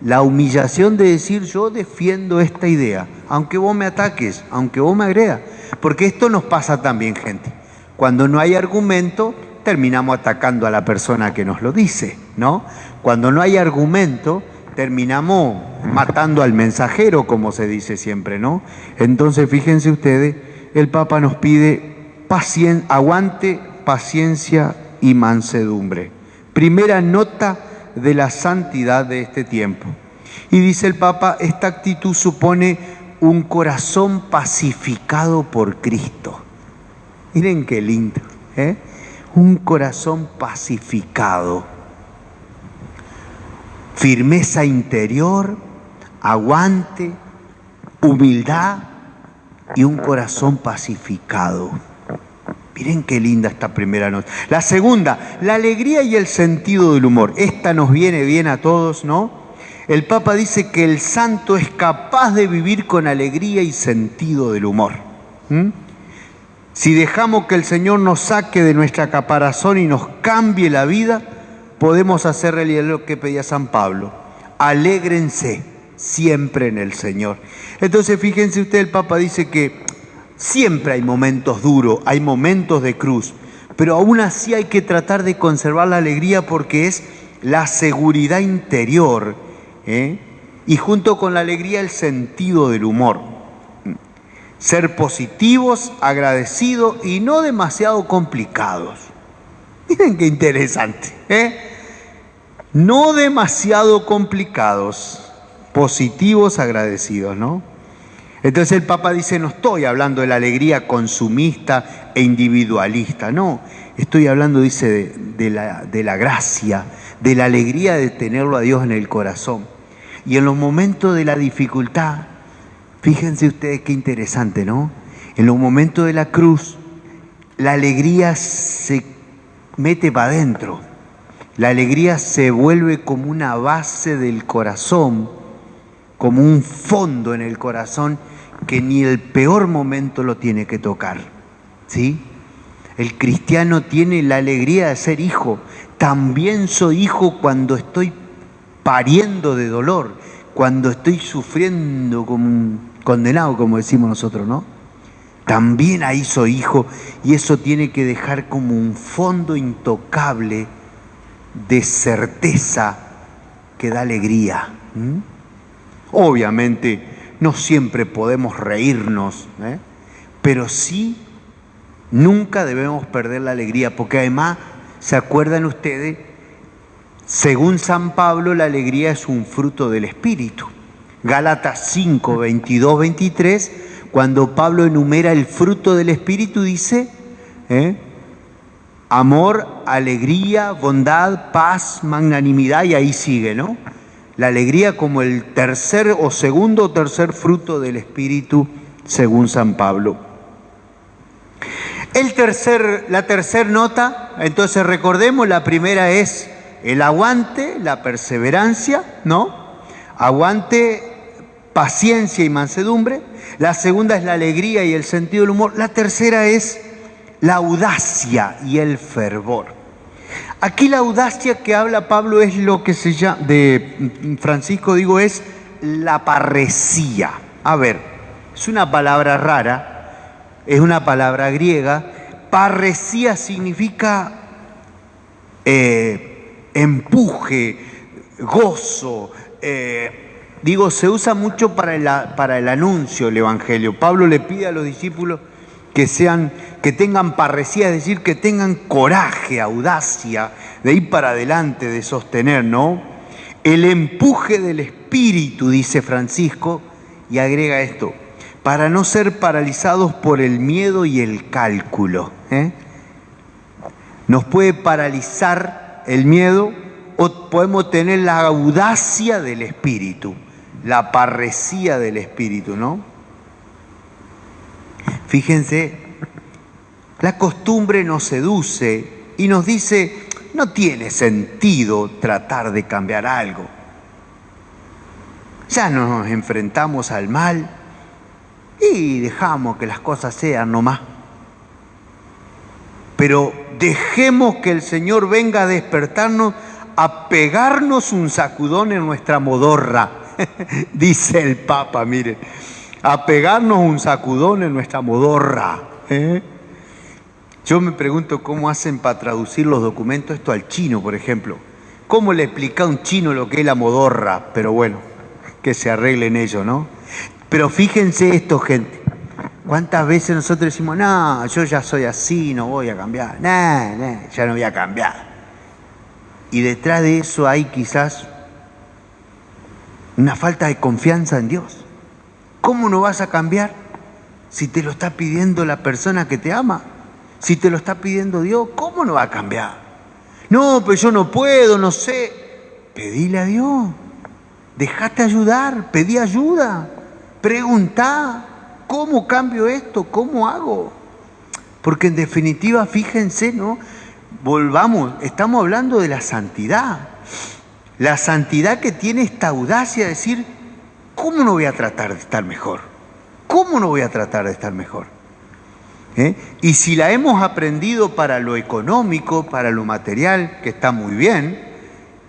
la humillación de decir, yo defiendo esta idea, aunque vos me ataques, aunque vos me agredas. Porque esto nos pasa también, gente. Cuando no hay argumento, terminamos atacando a la persona que nos lo dice, ¿no? Cuando no hay argumento, terminamos matando al mensajero, como se dice siempre, ¿no? Entonces, fíjense ustedes, el Papa nos pide aguante, paciencia y mansedumbre. Primera nota de la santidad de este tiempo. Y dice el Papa, esta actitud supone un corazón pacificado por Cristo. Miren qué lindo, ¿eh? Un corazón pacificado. Firmeza interior, aguante, humildad y un corazón pacificado. Miren qué linda esta primera nota. La segunda, la alegría y el sentido del humor. Esta nos viene bien a todos, ¿no? El Papa dice que el santo es capaz de vivir con alegría y sentido del humor. Si dejamos que el Señor nos saque de nuestra caparazón y nos cambie la vida, podemos hacer realidad lo que pedía San Pablo. Alégrense siempre en el Señor. Entonces, fíjense ustedes, el Papa dice que siempre hay momentos duros, hay momentos de cruz, pero aún así hay que tratar de conservar la alegría porque es la seguridad interior, ¿eh? Y junto con la alegría el sentido del humor. Ser positivos, agradecidos y no demasiado complicados. Miren qué interesante, ¿eh? No demasiado complicados, positivos, agradecidos, ¿no? Entonces el Papa dice, no estoy hablando de la alegría consumista e individualista, no. Estoy hablando, dice, de la gracia, de la alegría de tenerlo a Dios en el corazón. Y en los momentos de la dificultad, fíjense ustedes qué interesante, ¿no? En los momentos de la cruz, la alegría se mete para adentro. La alegría se vuelve como una base del corazón, como un fondo en el corazón que ni el peor momento lo tiene que tocar, ¿sí? El cristiano tiene la alegría de ser hijo. También soy hijo cuando estoy pariendo de dolor, cuando estoy sufriendo como un condenado, como decimos nosotros, ¿no? También ahí soy hijo y eso tiene que dejar como un fondo intocable de certeza que da alegría. Obviamente no siempre podemos reírnos, pero sí nunca debemos perder la alegría, porque además, ¿se acuerdan ustedes? Según San Pablo, la alegría es un fruto del Espíritu. Gálatas 5, 22, 23, cuando Pablo enumera el fruto del Espíritu, dice, amor, alegría, bondad, paz, magnanimidad, y ahí sigue, ¿no? La alegría como el tercer o segundo o tercer fruto del Espíritu, según San Pablo. La tercera nota, entonces recordemos, la primera es el aguante, la perseverancia, ¿no? Aguante, paciencia y mansedumbre. La segunda es la alegría y el sentido del humor. La tercera es la audacia y el fervor. Aquí la audacia que habla Pablo es lo que se llama, de Francisco digo, es la parresía. A ver, es una palabra rara, es una palabra griega. Parresía significa empuje, gozo, digo, se usa mucho para el anuncio del Evangelio. Pablo le pide a los discípulos que tengan parresía, es decir, que tengan coraje, audacia de ir para adelante, de sostener, ¿no? El empuje del Espíritu, dice Francisco, y agrega esto, para no ser paralizados por el miedo y el cálculo. Nos puede paralizar el miedo o podemos tener la audacia del Espíritu, la parresía del Espíritu, ¿no? Fíjense, la costumbre nos seduce y nos dice, no tiene sentido tratar de cambiar algo. Ya nos enfrentamos al mal y dejamos que las cosas sean nomás. Pero dejemos que el Señor venga a despertarnos, a pegarnos un sacudón en nuestra modorra, dice el Papa, mire, a pegarnos un sacudón en nuestra modorra. Yo me pregunto cómo hacen para traducir los documentos esto al chino, por ejemplo. ¿Cómo le explica a un chino lo que es la modorra? Pero bueno, que se arreglen ellos, ¿no? Pero fíjense esto, gente. ¿Cuántas veces nosotros decimos, no, yo ya soy así, no voy a cambiar? Ya no voy a cambiar. Y detrás de eso hay quizás una falta de confianza en Dios. ¿Cómo no vas a cambiar si te lo está pidiendo la persona que te ama? Si te lo está pidiendo Dios, ¿cómo no va a cambiar? No, pero yo no puedo, no sé. Pedile a Dios. Dejate ayudar, pedí ayuda. Preguntá, ¿cómo cambio esto? ¿Cómo hago? Porque en definitiva, fíjense, ¿no? Volvamos, estamos hablando de la santidad. La santidad que tiene esta audacia de decir, ¿cómo no voy a tratar de estar mejor? ¿Cómo no voy a tratar de estar mejor? Y si la hemos aprendido para lo económico, para lo material, que está muy bien,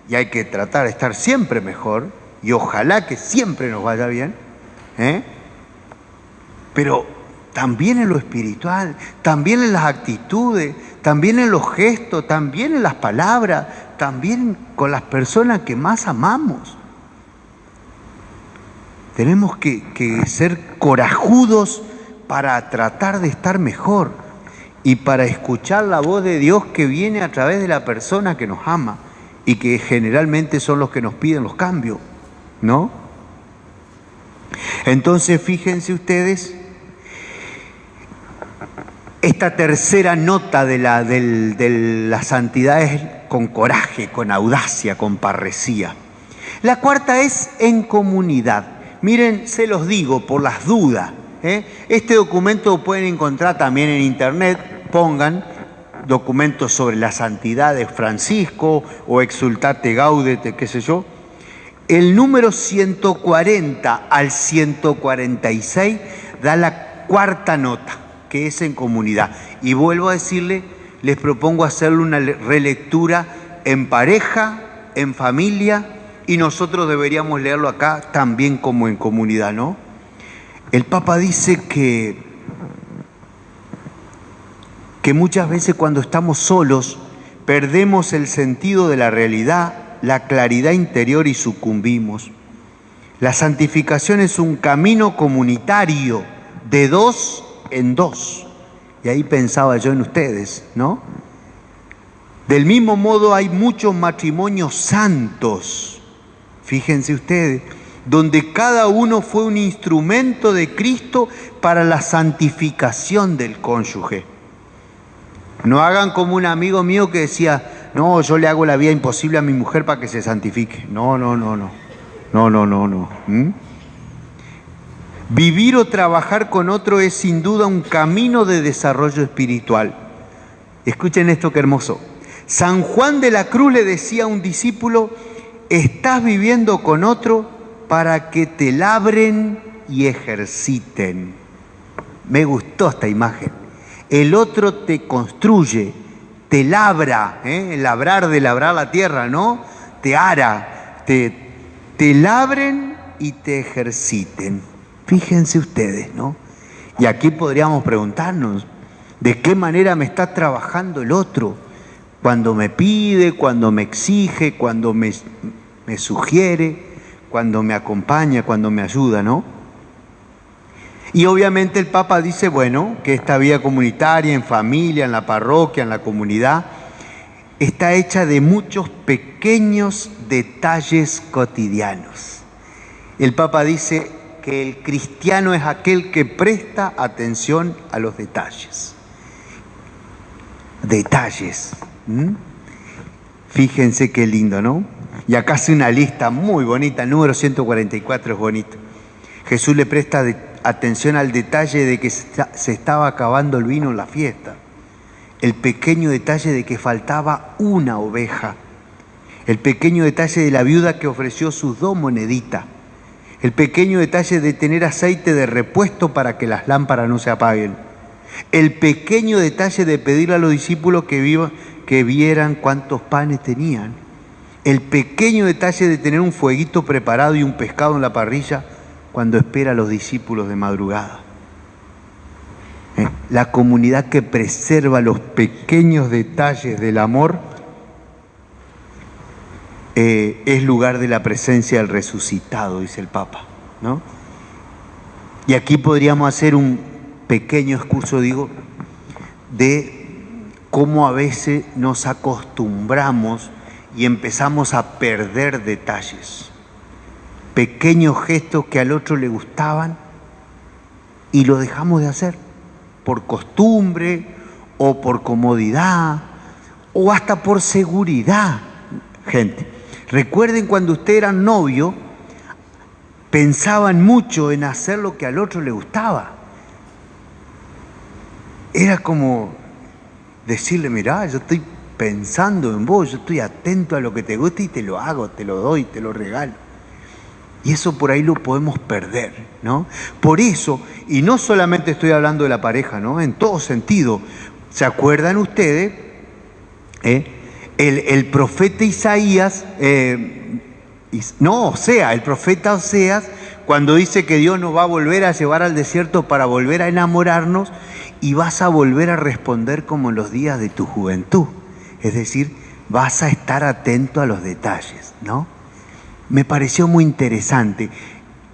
y hay que tratar de estar siempre mejor, y ojalá que siempre nos vaya bien, pero también en lo espiritual, también en las actitudes, también en los gestos, también en las palabras, también con las personas que más amamos. Tenemos que ser corajudos para tratar de estar mejor y para escuchar la voz de Dios que viene a través de la persona que nos ama y que generalmente son los que nos piden los cambios, ¿no? Entonces, fíjense ustedes, esta tercera nota de la santidad es con coraje, con audacia, con parresía. La cuarta es en comunidad. Miren, se los digo por las dudas. Este documento lo pueden encontrar también en internet, pongan documentos sobre la santidad de Francisco o Exultate Gaudete, qué sé yo. El número 140 al 146 da la cuarta nota, que es en comunidad. Y vuelvo a decirle, les propongo hacerle una relectura en pareja, en familia, y nosotros deberíamos leerlo acá también como en comunidad, ¿no? El Papa dice que muchas veces cuando estamos solos perdemos el sentido de la realidad, la claridad interior y sucumbimos. La santificación es un camino comunitario de dos en dos. Y ahí pensaba yo en ustedes, ¿no? Del mismo modo hay muchos matrimonios santos, fíjense ustedes, donde cada uno fue un instrumento de Cristo para la santificación del cónyuge. No hagan como un amigo mío que decía, no, yo le hago la vida imposible a mi mujer para que se santifique. No. Vivir o trabajar con otro es sin duda un camino de desarrollo espiritual. Escuchen esto que hermoso. San Juan de la Cruz le decía a un discípulo, estás viviendo con otro para que te labren y ejerciten. Me gustó esta imagen. El otro te construye, te labra, labrar de labrar la tierra, ¿no? Te ara, te labren y te ejerciten. Fíjense ustedes, ¿no? Y aquí podríamos preguntarnos, ¿de qué manera me está trabajando el otro? Cuando me pide, cuando me exige, cuando me sugiere, cuando me acompaña, cuando me ayuda, ¿no? Y obviamente el Papa dice, bueno, que esta vida comunitaria, en familia, en la parroquia, en la comunidad, está hecha de muchos pequeños detalles cotidianos. El Papa dice que el cristiano es aquel que presta atención a los detalles. Detalles. Fíjense qué lindo, ¿no? Y acá hace una lista muy bonita, el número 144 es bonito. Jesús le presta atención al detalle de que se estaba acabando el vino en la fiesta. El pequeño detalle de que faltaba una oveja. El pequeño detalle de la viuda que ofreció sus 2 moneditas. El pequeño detalle de tener aceite de repuesto para que las lámparas no se apaguen. El pequeño detalle de pedirle a los discípulos que vieran cuántos panes tenían. El pequeño detalle de tener un fueguito preparado y un pescado en la parrilla cuando espera a los discípulos de madrugada. La comunidad que preserva los pequeños detalles del amor es lugar de la presencia del resucitado, dice el Papa, ¿no? Y aquí podríamos hacer un pequeño excurso, de cómo a veces nos acostumbramos y empezamos a perder detalles. Pequeños gestos que al otro le gustaban y lo dejamos de hacer por costumbre o por comodidad o hasta por seguridad. Gente, recuerden cuando ustedes eran novios, pensaban mucho en hacer lo que al otro le gustaba. Era como decirle, mirá, yo estoy pensando en vos, yo estoy atento a lo que te gusta y te lo hago, te lo doy, te lo regalo. Y eso por ahí lo podemos perder, ¿no? Por eso, y no solamente estoy hablando de la pareja, ¿no? En todo sentido. ¿Se acuerdan ustedes? El profeta Isaías, el profeta Oseas, cuando dice que Dios nos va a volver a llevar al desierto para volver a enamorarnos y vas a volver a responder como en los días de tu juventud. Es decir, vas a estar atento a los detalles, ¿no? Me pareció muy interesante.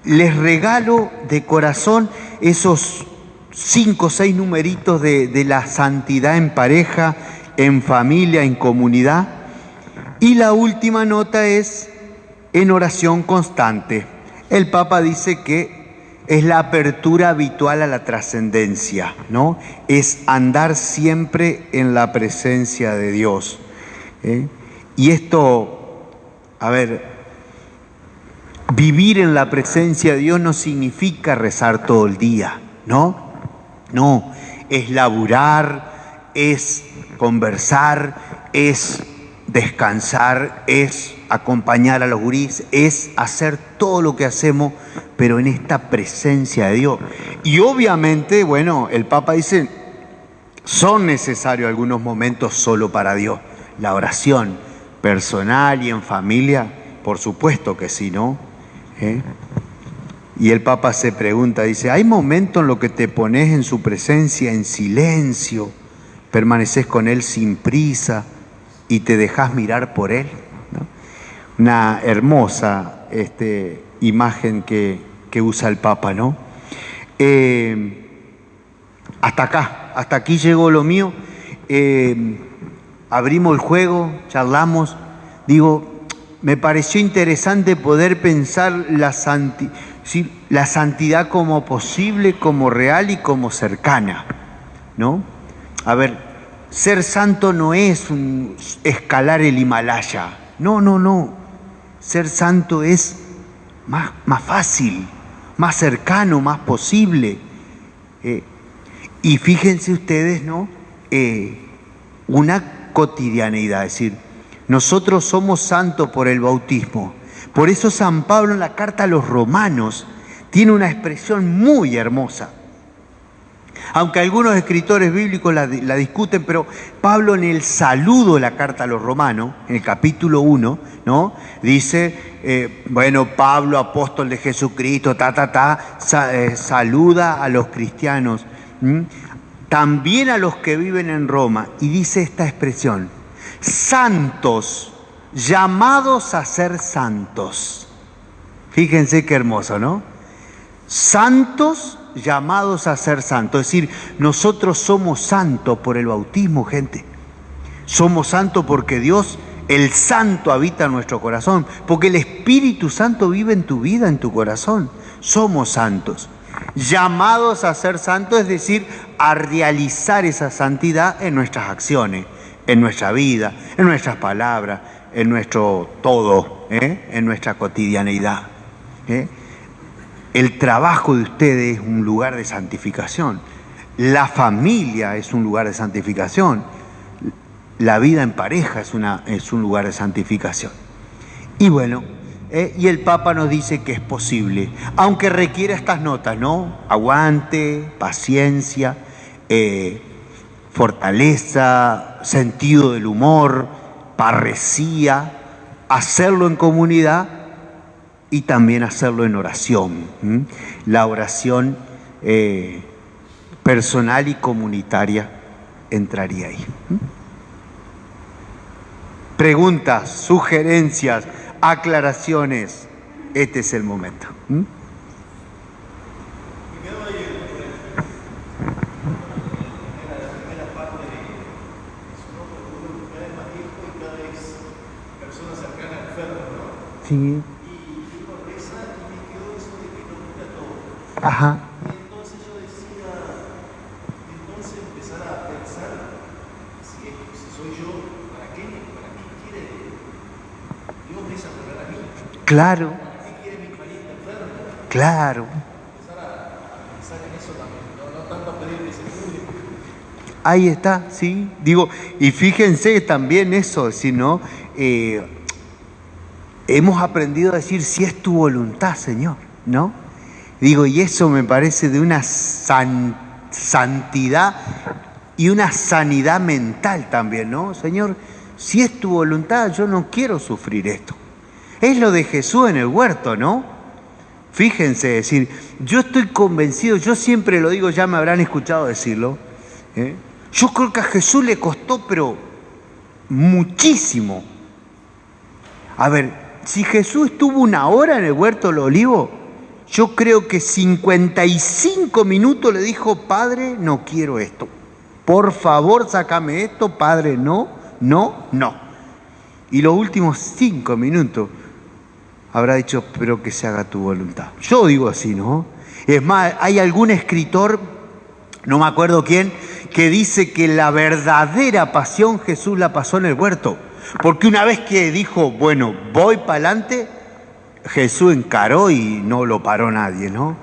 Les regalo de corazón esos 5 o 6 numeritos de la santidad en pareja, en familia, en comunidad. Y la última nota es en oración constante. El Papa dice que es la apertura habitual a la trascendencia, ¿no? Es andar siempre en la presencia de Dios. Y esto, vivir en la presencia de Dios no significa rezar todo el día, ¿no? No, es laburar, es conversar, es descansar, es acompañar a los gurís, es hacer todo lo que hacemos, pero en esta presencia de Dios. Y obviamente, bueno, el Papa dice, son necesarios algunos momentos solo para Dios. La oración personal y en familia, por supuesto que sí, ¿no? Y el Papa se pregunta, dice, ¿hay momentos en los que te pones en su presencia en silencio, permaneces con Él sin prisa y te dejas mirar por Él? ¿No? Una hermosa imagen que usa el Papa, ¿no? Hasta aquí llegó lo mío. Abrimos el juego, charlamos, me pareció interesante poder pensar la santidad como posible, como real y como cercana, ¿no? Ser santo no es escalar el Himalaya, no. Ser santo es más fácil, más cercano, más posible. Y fíjense ustedes, ¿no? Una cotidianeidad, es decir, nosotros somos santos por el bautismo. Por eso San Pablo en la carta a los Romanos tiene una expresión muy hermosa. Aunque algunos escritores bíblicos la discuten, pero Pablo en el saludo de la carta a los Romanos, en el capítulo 1, ¿no? Dice, Pablo, apóstol de Jesucristo, saluda a los cristianos, también a los que viven en Roma, y dice esta expresión, santos, llamados a ser santos. Fíjense qué hermoso, ¿no? Santos llamados a ser santos. Es decir, nosotros somos santos por el bautismo, gente. Somos santos porque Dios, el Santo, habita en nuestro corazón. Porque el Espíritu Santo vive en tu vida, en tu corazón. Somos santos. Llamados a ser santos, es decir, a realizar esa santidad en nuestras acciones, en nuestra vida, en nuestras palabras, en nuestro todo, en nuestra cotidianeidad. El trabajo de ustedes es un lugar de santificación. La familia es un lugar de santificación. La vida en pareja es un lugar de santificación. Y bueno, y el Papa nos dice que es posible, aunque requiere estas notas, ¿no? Aguante, paciencia, fortaleza, sentido del humor, parresía, hacerlo en comunidad y también hacerlo en oración. La oración personal y comunitaria entraría ahí. Preguntas, sugerencias, aclaraciones. Este es el momento. Sí. Ajá.
Entonces yo decía, entonces empezar a pensar si soy yo, ¿para qué quiere Dios me hizo adorar a mí?
Claro.
¿Para qué quiere mi pariente enfermo?
Claro.
Empezar a pensar en eso también, no tanto a pedir disciplina.
Ahí está, sí. Digo, y fíjense también eso, si no, hemos aprendido a decir si es tu voluntad, Señor, ¿no? Digo, y eso me parece de una santidad y una sanidad mental también, ¿no? Señor, si es tu voluntad, yo no quiero sufrir esto. Es lo de Jesús en el huerto, ¿no? Fíjense, decir, yo estoy convencido, yo siempre lo digo, ya me habrán escuchado decirlo, yo creo que a Jesús le costó, pero muchísimo. A ver, si Jesús estuvo 1 hora en el huerto de los Olivos, yo creo que 55 minutos le dijo, Padre, no quiero esto. Por favor, sácame esto, Padre, no. Y los últimos 5 minutos habrá dicho, pero que se haga tu voluntad. Yo digo así, ¿no? Es más, hay algún escritor, no me acuerdo quién, que dice que la verdadera pasión Jesús la pasó en el huerto. Porque una vez que dijo, bueno, voy para adelante, Jesús encaró y no lo paró nadie, ¿no?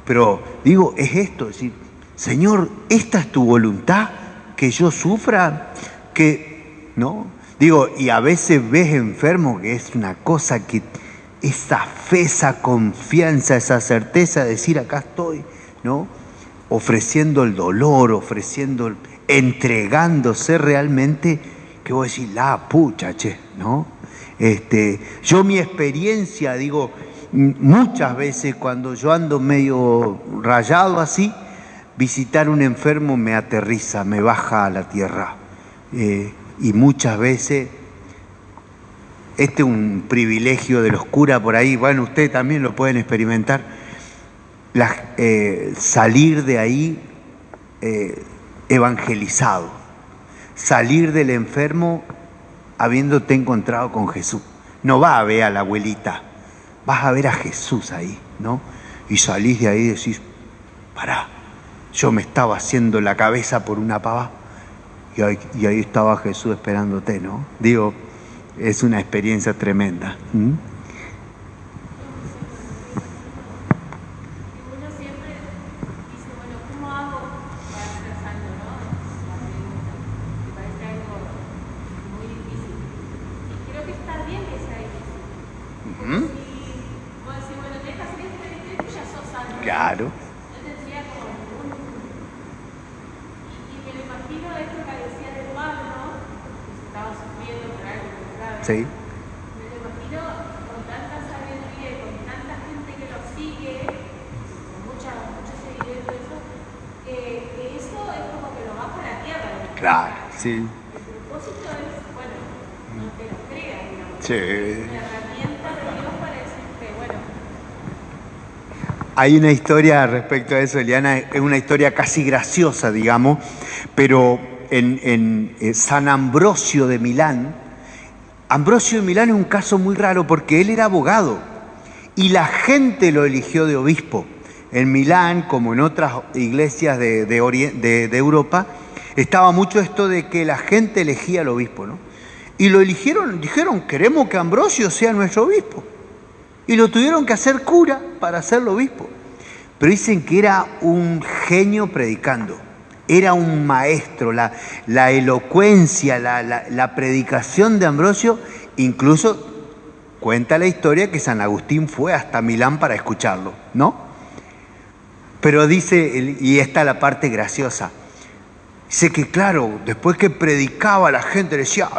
Pero digo, es esto, es decir, Señor, ¿esta es tu voluntad? ¿Que yo sufra? Que, ¿no? Digo, y a veces ves enfermo, que es una cosa que, esa fe, esa confianza, esa certeza de decir, acá estoy, ¿no? Ofreciendo el dolor, entregándose realmente, que vos decís, la pucha, che, ¿no? Yo mi experiencia, digo, muchas veces cuando yo ando medio rayado así, visitar un enfermo me aterriza, me baja a la tierra. Y muchas veces, este es un privilegio de los curas por ahí, bueno, ustedes también lo pueden experimentar, salir de ahí evangelizado, salir del enfermo habiéndote encontrado con Jesús. No vas a ver a la abuelita, vas a ver a Jesús ahí, ¿no? Y salís de ahí y decís, pará, yo me estaba haciendo la cabeza por una pava y ahí estaba Jesús esperándote, ¿no? Digo, es una experiencia tremenda. Claro.
Y me lo imagino esto que decía de Pablo, que estaba sufriendo por algo grave.
Sí.
Me lo imagino con tanta sabiduría y con tanta gente que lo sigue, con muchos seguidores de eso, que eso es como que lo baja a la tierra.
Claro, sí.
El propósito es, bueno, no te lo creas, digamos.
Sí.
Una herramienta de Dios para decirte, bueno,
Hay una historia respecto a eso, Eliana, es una historia casi graciosa, digamos, pero en San Ambrosio de Milán, Ambrosio de Milán es un caso muy raro porque él era abogado y la gente lo eligió de obispo. En Milán, como en otras iglesias de Europa, estaba mucho esto de que la gente elegía al obispo, ¿no? Y lo eligieron, dijeron, queremos que Ambrosio sea nuestro obispo. Y lo tuvieron que hacer cura para hacerlo obispo. Pero dicen que era un genio predicando, era un maestro, la elocuencia, la predicación de Ambrosio, incluso cuenta la historia que San Agustín fue hasta Milán para escucharlo, ¿no? Pero dice, y esta es la parte graciosa, dice que claro, después que predicaba la gente le decía,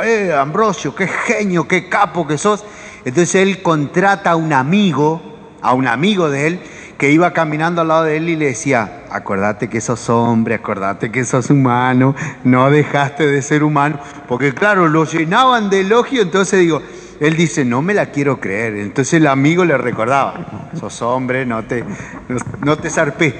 Ambrosio, qué genio, qué capo que sos. Entonces él contrata a un amigo de él, que iba caminando al lado de él y le decía, acordate que sos hombre, acordate que sos humano, no dejaste de ser humano. Porque claro, lo llenaban de elogio, entonces él dice, no me la quiero creer. Entonces el amigo le recordaba, sos hombre, no te zarpé.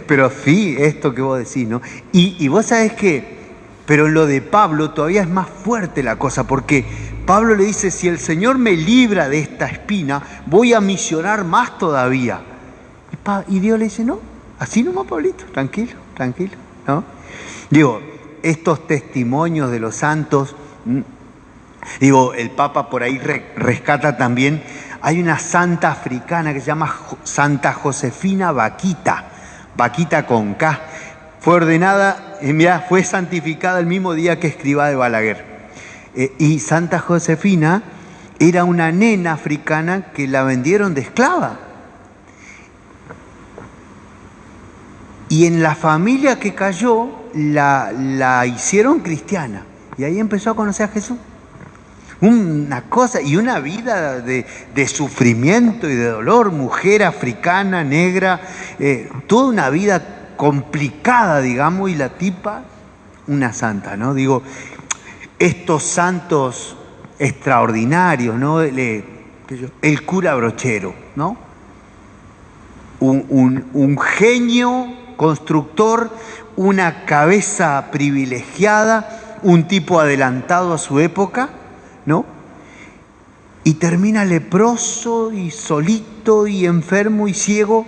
Pero sí, esto que vos decís, ¿no? Y vos sabés que, pero en lo de Pablo todavía es más fuerte la cosa, porque Pablo le dice, si el Señor me libra de esta espina, voy a misionar más todavía. Y Dios le dice, no, así nomás, Pablito, tranquilo, ¿no? Digo, estos testimonios de los santos, el Papa por ahí rescata también, hay una santa africana que se llama Santa Josefina Vaquita con K. Fue ordenada, fue santificada el mismo día que Escrivá de Balaguer. Y Santa Josefina era una nena africana que la vendieron de esclava. Y en la familia que cayó la hicieron cristiana. Y ahí empezó a conocer a Jesús. Una cosa y una vida de sufrimiento y de dolor. Mujer africana, negra, toda una vida complicada, digamos, y la tipa, una santa, ¿no? Digo, estos santos extraordinarios, ¿no? El cura Brochero, ¿no? Un genio constructor, una cabeza privilegiada, un tipo adelantado a su época, ¿no? Y termina leproso y solito y enfermo y ciego.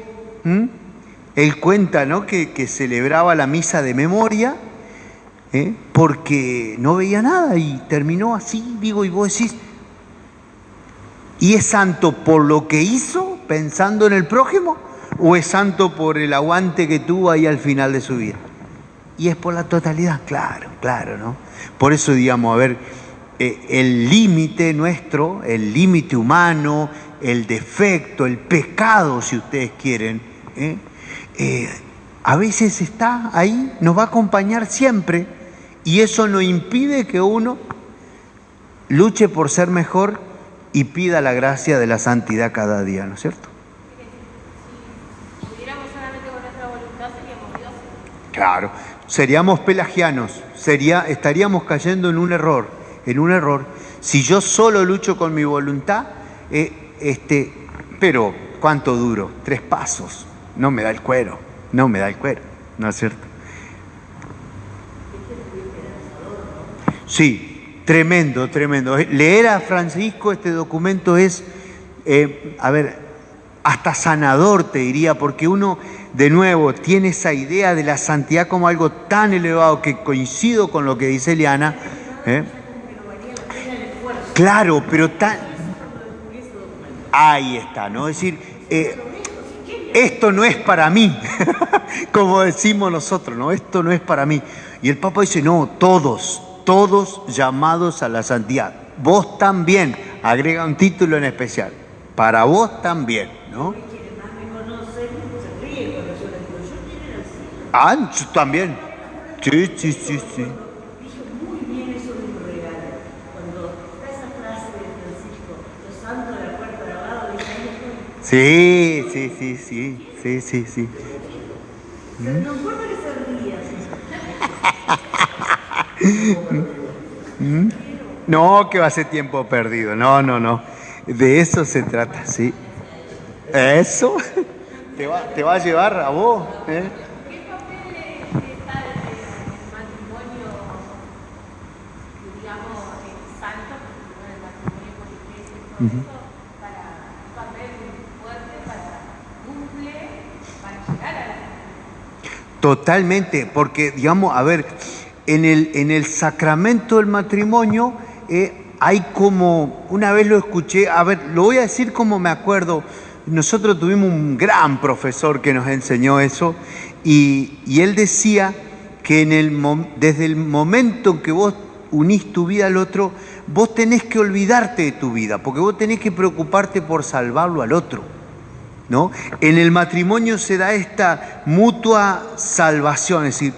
Él cuenta, ¿no? que celebraba la misa de memoria, porque no veía nada y terminó así, y vos decís, ¿y es santo por lo que hizo, pensando en el prójimo, o es santo por el aguante que tuvo ahí al final de su vida? Y es por la totalidad, claro, ¿no? Por eso, digamos, a ver, el límite nuestro, el límite humano, el defecto, el pecado, si ustedes quieren, a veces está ahí, nos va a acompañar siempre, y eso no impide que uno luche por ser mejor y pida la gracia de la santidad cada día, ¿no es cierto?
Si pudiéramos solamente con nuestra voluntad, seríamos dioses.
Claro, seríamos pelagianos, estaríamos cayendo en un error. Si yo solo lucho con mi voluntad, pero ¿cuánto duro? 3 pasos, no me da el cuero, ¿no es cierto? Sí, tremendo. Leer a Francisco este documento es, hasta sanador, te diría, porque uno, de nuevo, tiene esa idea de la santidad como algo tan elevado que coincido con lo que dice Eliana. Claro, pero ahí está, ¿no? Es decir, esto no es para mí, como decimos nosotros, ¿no? Esto no es para mí. Y el Papa dice, no, todos llamados a la santidad. Vos también, agrega un título en especial, para vos también, ¿no? Ah, yo también. Sí. Sí.
No importa que se ría.
No, que va a ser tiempo perdido. No. De eso se trata, sí. Eso. ¿Te va a llevar a vos?
¿Qué papel está el matrimonio, digamos, santo, el matrimonio por iglesia y todo eso, para un papel fuerte cumple para llegar a la santidad?
Totalmente, porque, digamos, a ver, en el sacramento del matrimonio hay como, una vez lo escuché, a ver, lo voy a decir como me acuerdo. Nosotros tuvimos un gran profesor que nos enseñó eso y él decía que desde el momento en que vos unís tu vida al otro, vos tenés que olvidarte de tu vida, porque vos tenés que preocuparte por salvarlo al otro, ¿no? En el matrimonio se da esta mutua salvación, es decir,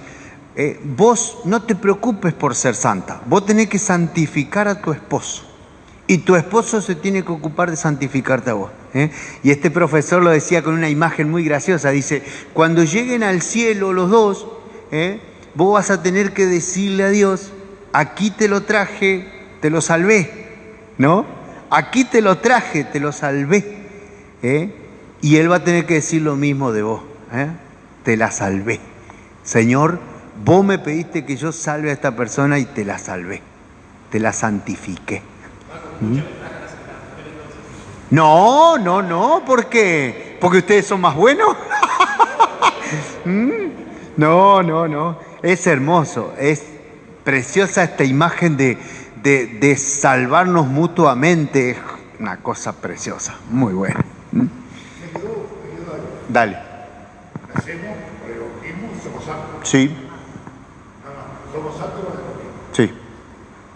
vos no te preocupes por ser santa, vos tenés que santificar a tu esposo y tu esposo se tiene que ocupar de santificarte a vos. Y este profesor lo decía con una imagen muy graciosa, dice, cuando lleguen al cielo los dos, vos vas a tener que decirle a Dios, aquí te lo traje, te lo salvé, ¿no? Aquí te lo traje, te lo salvé, y Él va a tener que decir lo mismo de vos, te la salvé. Señor, vos me pediste que yo salve a esta persona y te la salvé, te la santifiqué. No, ¿por qué? ¿Porque ustedes son más buenos? No, es hermoso, es preciosa esta imagen de salvarnos mutuamente, es una cosa preciosa, muy buena.
Me quedó ahí.
Dale.
Nacemos, revolvimos y somos santos.
Sí,
Somos santos por el
sí.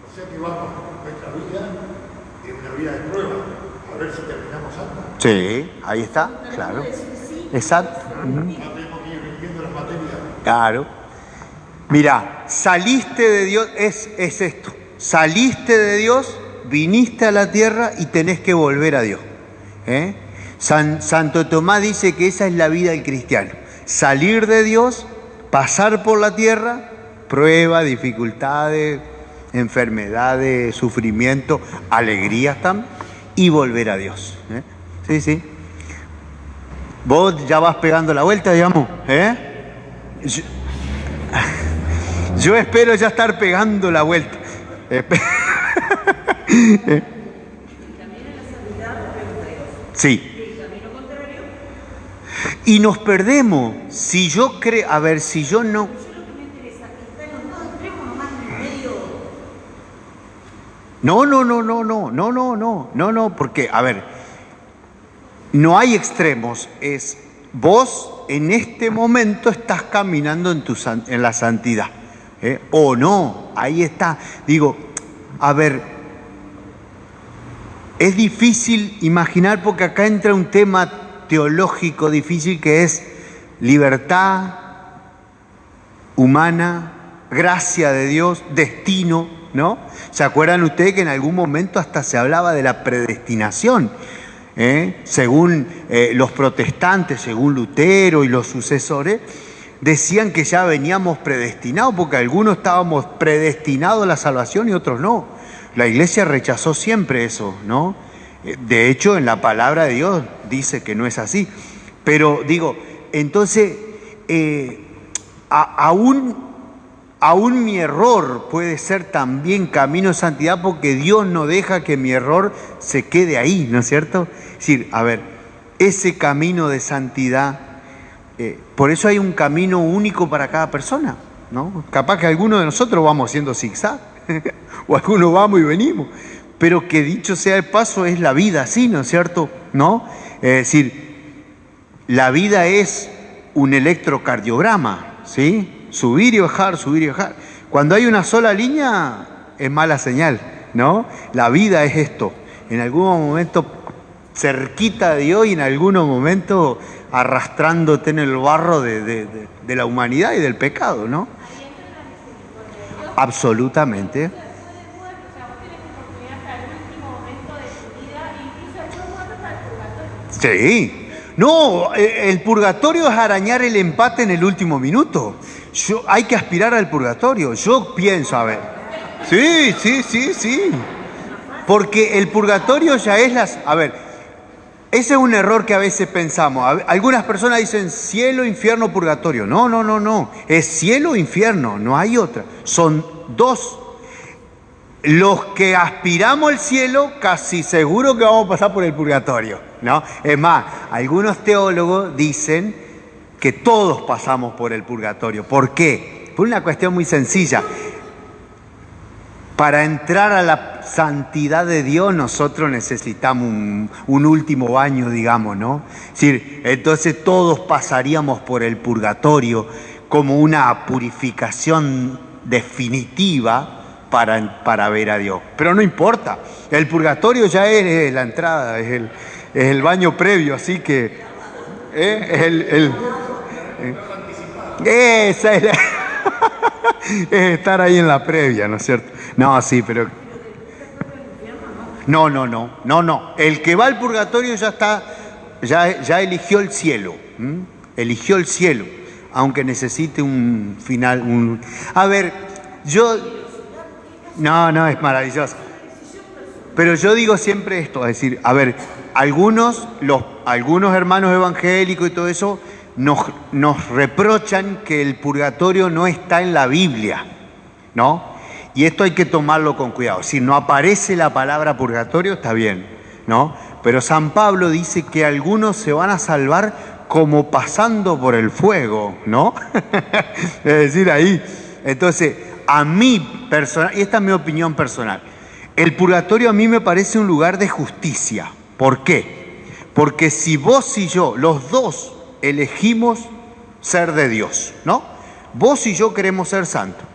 O sea que vamos, nuestra vida es una vida de prueba, a ver si terminamos santos.
Sí, ahí está, claro. Exacto.
No tenemos que ir viviendo las materias.
Claro. Mira, saliste de Dios, es esto. Saliste de Dios, viniste a la tierra y tenés que volver a Dios. Santo Tomás dice que esa es la vida del cristiano. Salir de Dios, pasar por la tierra, pruebas, dificultades, enfermedades, sufrimiento, alegrías también, y volver a Dios. Sí. Vos ya vas pegando la vuelta, digamos. Yo espero ya estar pegando la vuelta. Sí. Y nos perdemos. Si yo creo, a ver, si yo no... No, porque, a ver, no hay extremos, es vos en este momento estás caminando en la santidad, o no, ahí está. Digo, a ver, es difícil imaginar porque acá entra un tema teológico difícil que es libertad humana, gracia de Dios, destino, ¿no? ¿Se acuerdan ustedes que en algún momento hasta se hablaba de la predestinación? Según los protestantes, según Lutero y los sucesores, decían que ya veníamos predestinados, porque algunos estábamos predestinados a la salvación y otros no. La Iglesia rechazó siempre eso, ¿no? De hecho, en la palabra de Dios dice que no es así. Pero digo, entonces, aún mi error puede ser también camino de santidad, porque Dios no deja que mi error se quede ahí, ¿no es cierto? Es decir, a ver, ese camino de santidad, por eso hay un camino único para cada persona, ¿no? Capaz que algunos de nosotros vamos haciendo zigzag, o algunos vamos y venimos, pero que dicho sea el paso, es la vida así, ¿no es cierto? ¿No? Es decir, la vida es un electrocardiograma, ¿sí? Subir y bajar, subir y bajar. Cuando hay una sola línea, es mala señal, ¿no? La vida es esto. En algún momento cerquita de Dios y en algunos momentos arrastrándote en el barro de la humanidad y del pecado, ¿no? Absolutamente. Sí. No, el purgatorio es arañar el empate en el último minuto. Hay que aspirar al purgatorio. Yo pienso, a ver. Sí. Porque el purgatorio ya es a ver, Ese es un error que a veces pensamos. Algunas personas dicen cielo, infierno, purgatorio. No, no, no, no. Es cielo, infierno, no hay otra. Son dos. Los que aspiramos al cielo, casi seguro que vamos a pasar por el purgatorio, ¿no? Es más, algunos teólogos dicen que todos pasamos por el purgatorio. ¿Por qué? Por una cuestión muy sencilla. Para entrar a la santidad de Dios nosotros necesitamos un último baño, digamos, ¿no? Es decir, entonces todos pasaríamos por el purgatorio como una purificación definitiva para ver a Dios. Pero no importa, el purgatorio ya es la entrada, es el baño previo, así que esa es es estar ahí en la previa, ¿no es cierto? No, sí, pero... No. El que va al purgatorio ya está, ya eligió el cielo. Eligió el cielo, aunque necesite un final. A ver, yo... No, es maravilloso. Pero yo digo siempre esto, es decir, a ver, algunos hermanos evangélicos y todo eso nos reprochan que el purgatorio no está en la Biblia, ¿no? Y esto hay que tomarlo con cuidado. Si no aparece la palabra purgatorio, está bien, ¿no? Pero San Pablo dice que algunos se van a salvar como pasando por el fuego, ¿no? Es decir, ahí. Entonces, a mí personal, y esta es mi opinión personal, el purgatorio a mí me parece un lugar de justicia. ¿Por qué? Porque si vos y yo, los dos, elegimos ser de Dios, ¿no? Vos y yo queremos ser santos.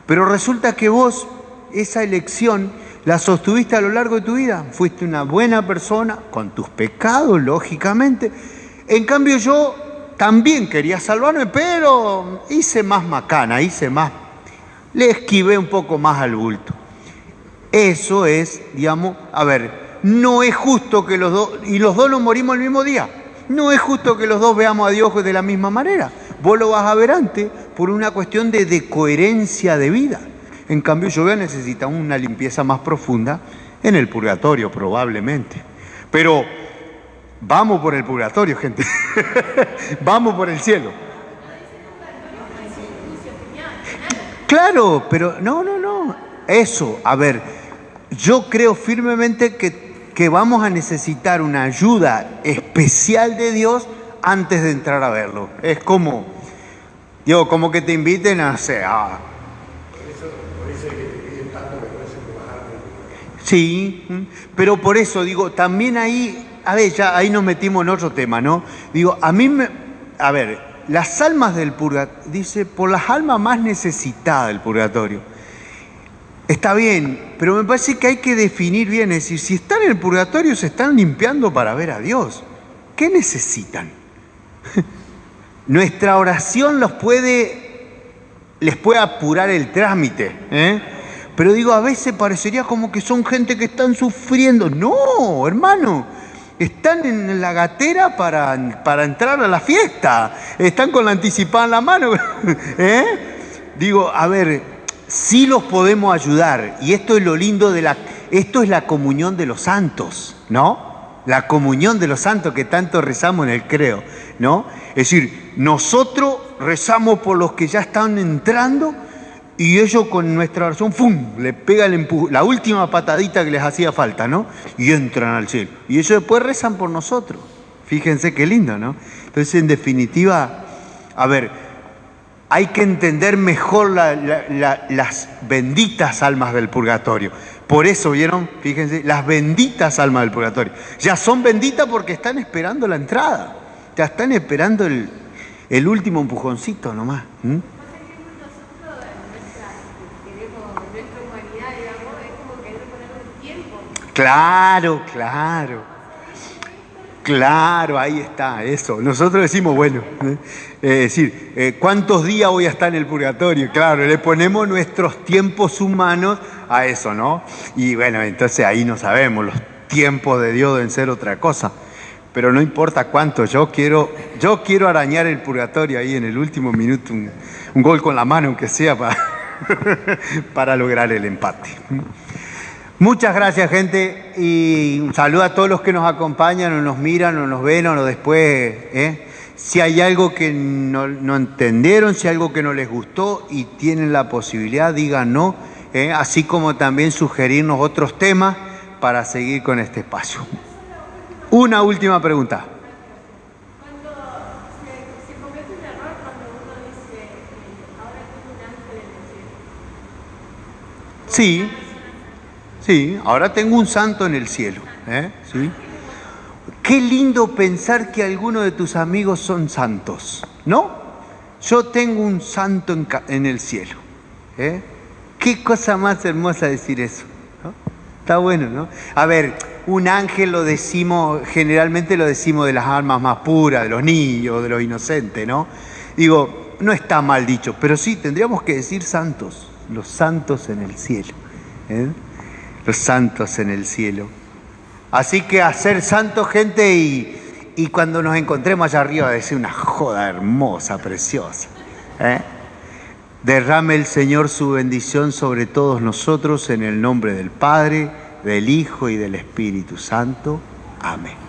Pero resulta que vos, esa elección, la sostuviste a lo largo de tu vida. Fuiste una buena persona, con tus pecados, lógicamente. En cambio yo también quería salvarme, pero hice más macana, le esquivé un poco más al bulto. Eso es, digamos, a ver, no es justo que los dos, y los dos nos morimos el mismo día. No es justo que los dos veamos a Dios de la misma manera. Vos lo vas a ver antes por una cuestión de coherencia de vida. En cambio, yo voy a necesitar una limpieza más profunda en el purgatorio, probablemente. Pero vamos por el purgatorio, gente. Vamos por el cielo. Claro, pero no. Eso, a ver, yo creo firmemente que vamos a necesitar una ayuda especial de Dios antes de entrar a verlo. Es como que te inviten a hacer...
Por eso es que te piden tanto que no se puede bajar.
Sí, pero por eso digo, también ahí, a ver, ya ahí nos metimos en otro tema, ¿no? Digo, a ver, las almas del purgatorio, dice, por las almas más necesitadas del purgatorio. Está bien, pero me parece que hay que definir bien, es decir, si están en el purgatorio se están limpiando para ver a Dios. ¿Qué necesitan? Nuestra oración les puede apurar el trámite, ¿eh? Pero digo, a veces parecería como que son gente que están sufriendo. No, hermano, están en la gatera para entrar a la fiesta. Están con la anticipada en la mano, ¿eh? Digo, a ver... Sí los podemos ayudar, y esto es lo lindo esto es la comunión de los santos, ¿no? La comunión de los santos que tanto rezamos en el credo, ¿no? Es decir, nosotros rezamos por los que ya están entrando y ellos con nuestra oración, ¡fum!, le pegan la última patadita que les hacía falta, ¿no? Y entran al cielo. Y ellos después rezan por nosotros. Fíjense qué lindo, ¿no? Entonces, en definitiva, a ver... Hay que entender mejor las benditas almas del purgatorio. Por eso, ¿vieron? Fíjense, las benditas almas del purgatorio. Ya son benditas porque están esperando la entrada. Ya están esperando el último empujoncito nomás.
Nosotros, nuestra humanidad, digamos, es como querer poner un tiempo. Claro, ahí está, eso. Nosotros decimos, bueno, es decir, ¿cuántos días voy a estar en el purgatorio? Claro, le ponemos nuestros tiempos humanos a eso, ¿no? Y bueno, entonces ahí no sabemos, los tiempos de Dios deben ser otra cosa. Pero no importa cuánto, yo quiero arañar el purgatorio ahí en el último minuto, un gol con la mano, aunque sea para lograr el empate.
Muchas gracias, gente, y un saludo a todos los que nos acompañan, o nos miran, o nos ven, o después, Si hay algo que no entendieron, si hay algo que no les gustó y tienen la posibilidad, díganos, así como también sugerirnos otros temas para seguir con este espacio. Una última pregunta.
Cuando se comete un error cuando uno dice, ahora tengo un ángel en el cielo.
Sí, ahora tengo un santo en el cielo. ¿Sí? Qué lindo pensar que algunos de tus amigos son santos, ¿no? Yo tengo un santo en el cielo. Qué cosa más hermosa decir eso, ¿no? Está bueno, ¿no? A ver, un ángel lo decimos, generalmente lo decimos de las almas más puras, de los niños, de los inocentes, ¿no? Digo, no está mal dicho, pero sí, tendríamos que decir santos, los santos en el cielo. Los santos en el cielo. Así que a ser santos, gente, y cuando nos encontremos allá arriba, va a ser una joda hermosa, preciosa. Derrame el Señor su bendición sobre todos nosotros en el nombre del Padre, del Hijo y del Espíritu Santo. Amén.